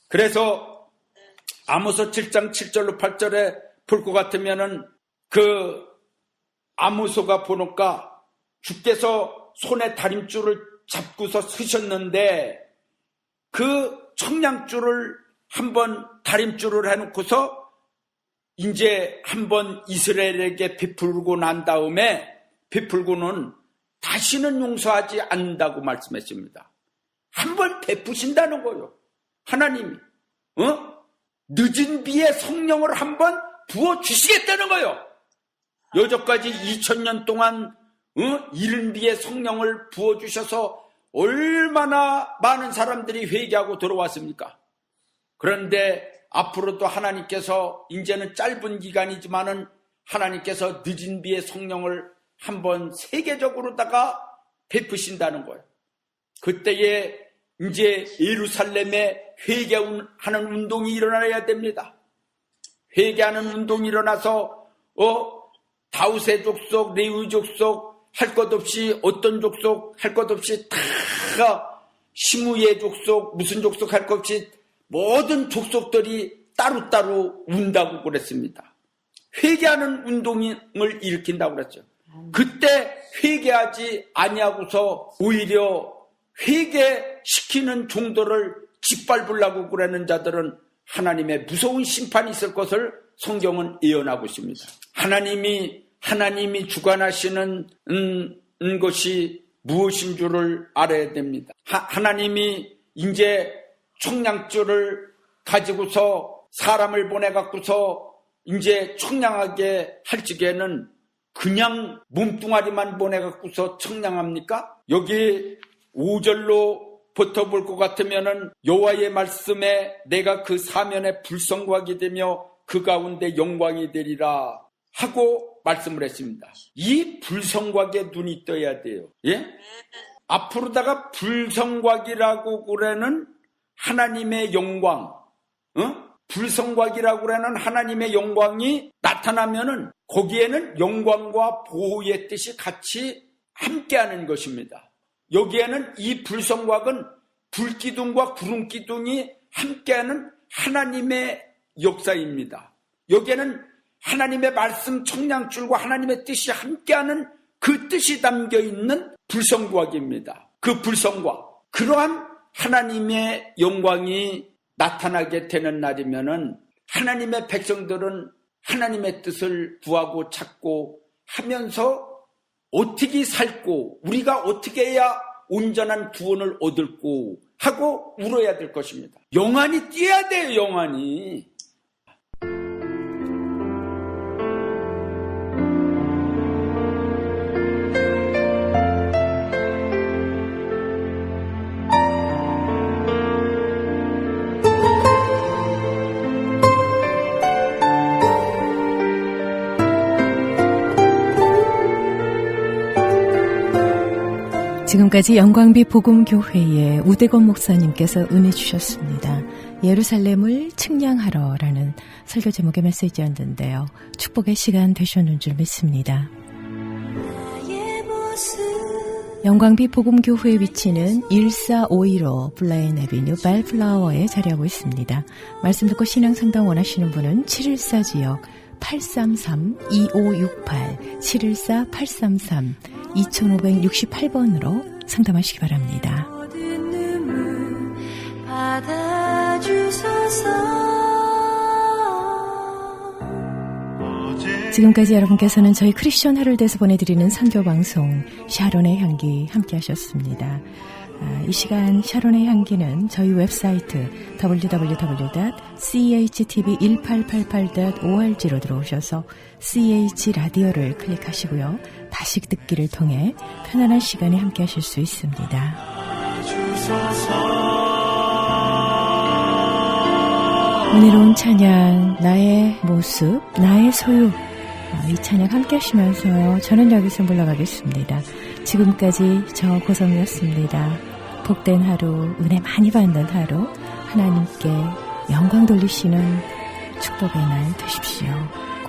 D: 그래서 아모스 7장 7절로 8절에 볼 것 같으면은 그 아모스가 보니까 주께서 손에 다림줄을 잡고서 서셨는데 그 청량줄을 한번 다림줄을 해놓고서 이제 한번 이스라엘에게 베풀고 난 다음에 베풀고는 다시는 용서하지 않는다고 말씀했습니다. 한번 베푸신다는 거요. 하나님이 늦은 비에 성령을 한번 부어주시겠다는 거요. 여태까지 2000년 동안 이른 비에 성령을 부어주셔서 얼마나 많은 사람들이 회개하고 들어왔습니까? 그런데 앞으로도 하나님께서 이제는 짧은 기간이지만은 하나님께서 늦은 비에 성령을 한번 세계적으로다가 베푸신다는 거예요. 그때에 이제 예루살렘에 회개하는 운동이 일어나야 됩니다. 회개하는 운동이 일어나서 다윗의 족속, 레위 족속 할 것 없이 어떤 족속 할 것 없이 다 시므의 족속 무슨 족속 할 것 없이 모든 족속들이 따로따로 운다고 그랬습니다. 회개하는 운동을 일으킨다고 그랬죠. 그때 회개하지 아니하고서 오히려 회개시키는 종들을 짓밟으려고 그러는 자들은 하나님의 무서운 심판이 있을 것을 성경은 예언하고 있습니다. 하나님이 주관하시는 것이 무엇인 줄을 알아야 됩니다. 하나님이 이제 청량줄을 가지고서 사람을 보내갖고서 이제 청량하게 할 적에는 그냥 몸뚱아리만 보내갖고서 청량합니까? 여기 5절로 붙어볼 것 같으면은 여호와의 말씀에 내가 그 사면에 불성구하게 되며 그 가운데 영광이 되리라. 하고 말씀을 했습니다. 이 불성곽에 눈이 떠야 돼요. 예? 앞으로다가 불성곽이라고 그러는 하나님의 영광, 불성곽이라고 그러는 하나님의 영광이 나타나면은 거기에는 영광과 보호의 뜻이 같이 함께하는 것입니다. 여기에는 이 불성곽은 불기둥과 구름기둥이 함께하는 하나님의 역사입니다. 여기에는 하나님의 말씀 청량줄과 하나님의 뜻이 함께하는 그 뜻이 담겨있는 불성곽입니다. 그 불성곽, 그러한 하나님의 영광이 나타나게 되는 날이면은 하나님의 백성들은 하나님의 뜻을 구하고 찾고 하면서 어떻게 살고 우리가 어떻게 해야 온전한 구원을 얻을고 하고 울어야 될 것입니다. 영안이 뛰어야 돼요. 영안이.
B: 지금까지 영광비 복음교회의 우대건 목사님께서 은혜 주셨습니다. 예루살렘을 측량하러라는 설교 제목의 메시지였는데요. 축복의 시간 되셨는 줄 믿습니다. 영광비 복음교회의 위치는 14515 블라인 애비뉴 벨플라워에 자리하고 있습니다. 말씀 듣고 신앙상담 원하시는 분은 714지역 833-2568 714-833-2568번으로 상담하시기 바랍니다. 지금까지 여러분께서는 저희 크리스천 헤럴드에서 보내드리는 선교방송 샤론의 향기 함께 하셨습니다. 이 시간 샤론의 향기는 저희 웹사이트 www.chtv1888.org로 들어오셔서 CH라디오를 클릭하시고요. 다시 듣기를 통해 편안한 시간에 함께 하실 수 있습니다. 은혜로운 찬양, 나의 모습, 나의 소유. 이 찬양 함께 하시면서요. 저는 여기서 물러가겠습니다. 지금까지 저 고성이었습니다. 복된 하루, 은혜 많이 받는 하루, 하나님께 영광 돌리시는 축복의 날 되십시오.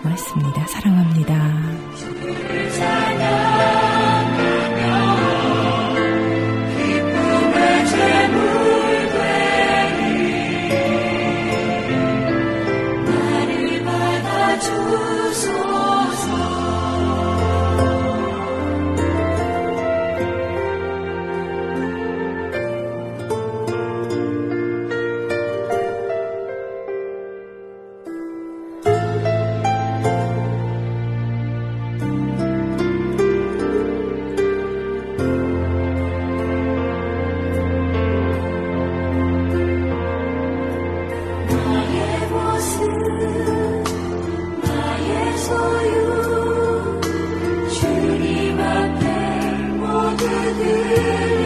B: 고맙습니다. 사랑합니다.
A: 기쁨의 제물 되리 나를 받아주소서. 소유 주님 앞에 모두 드려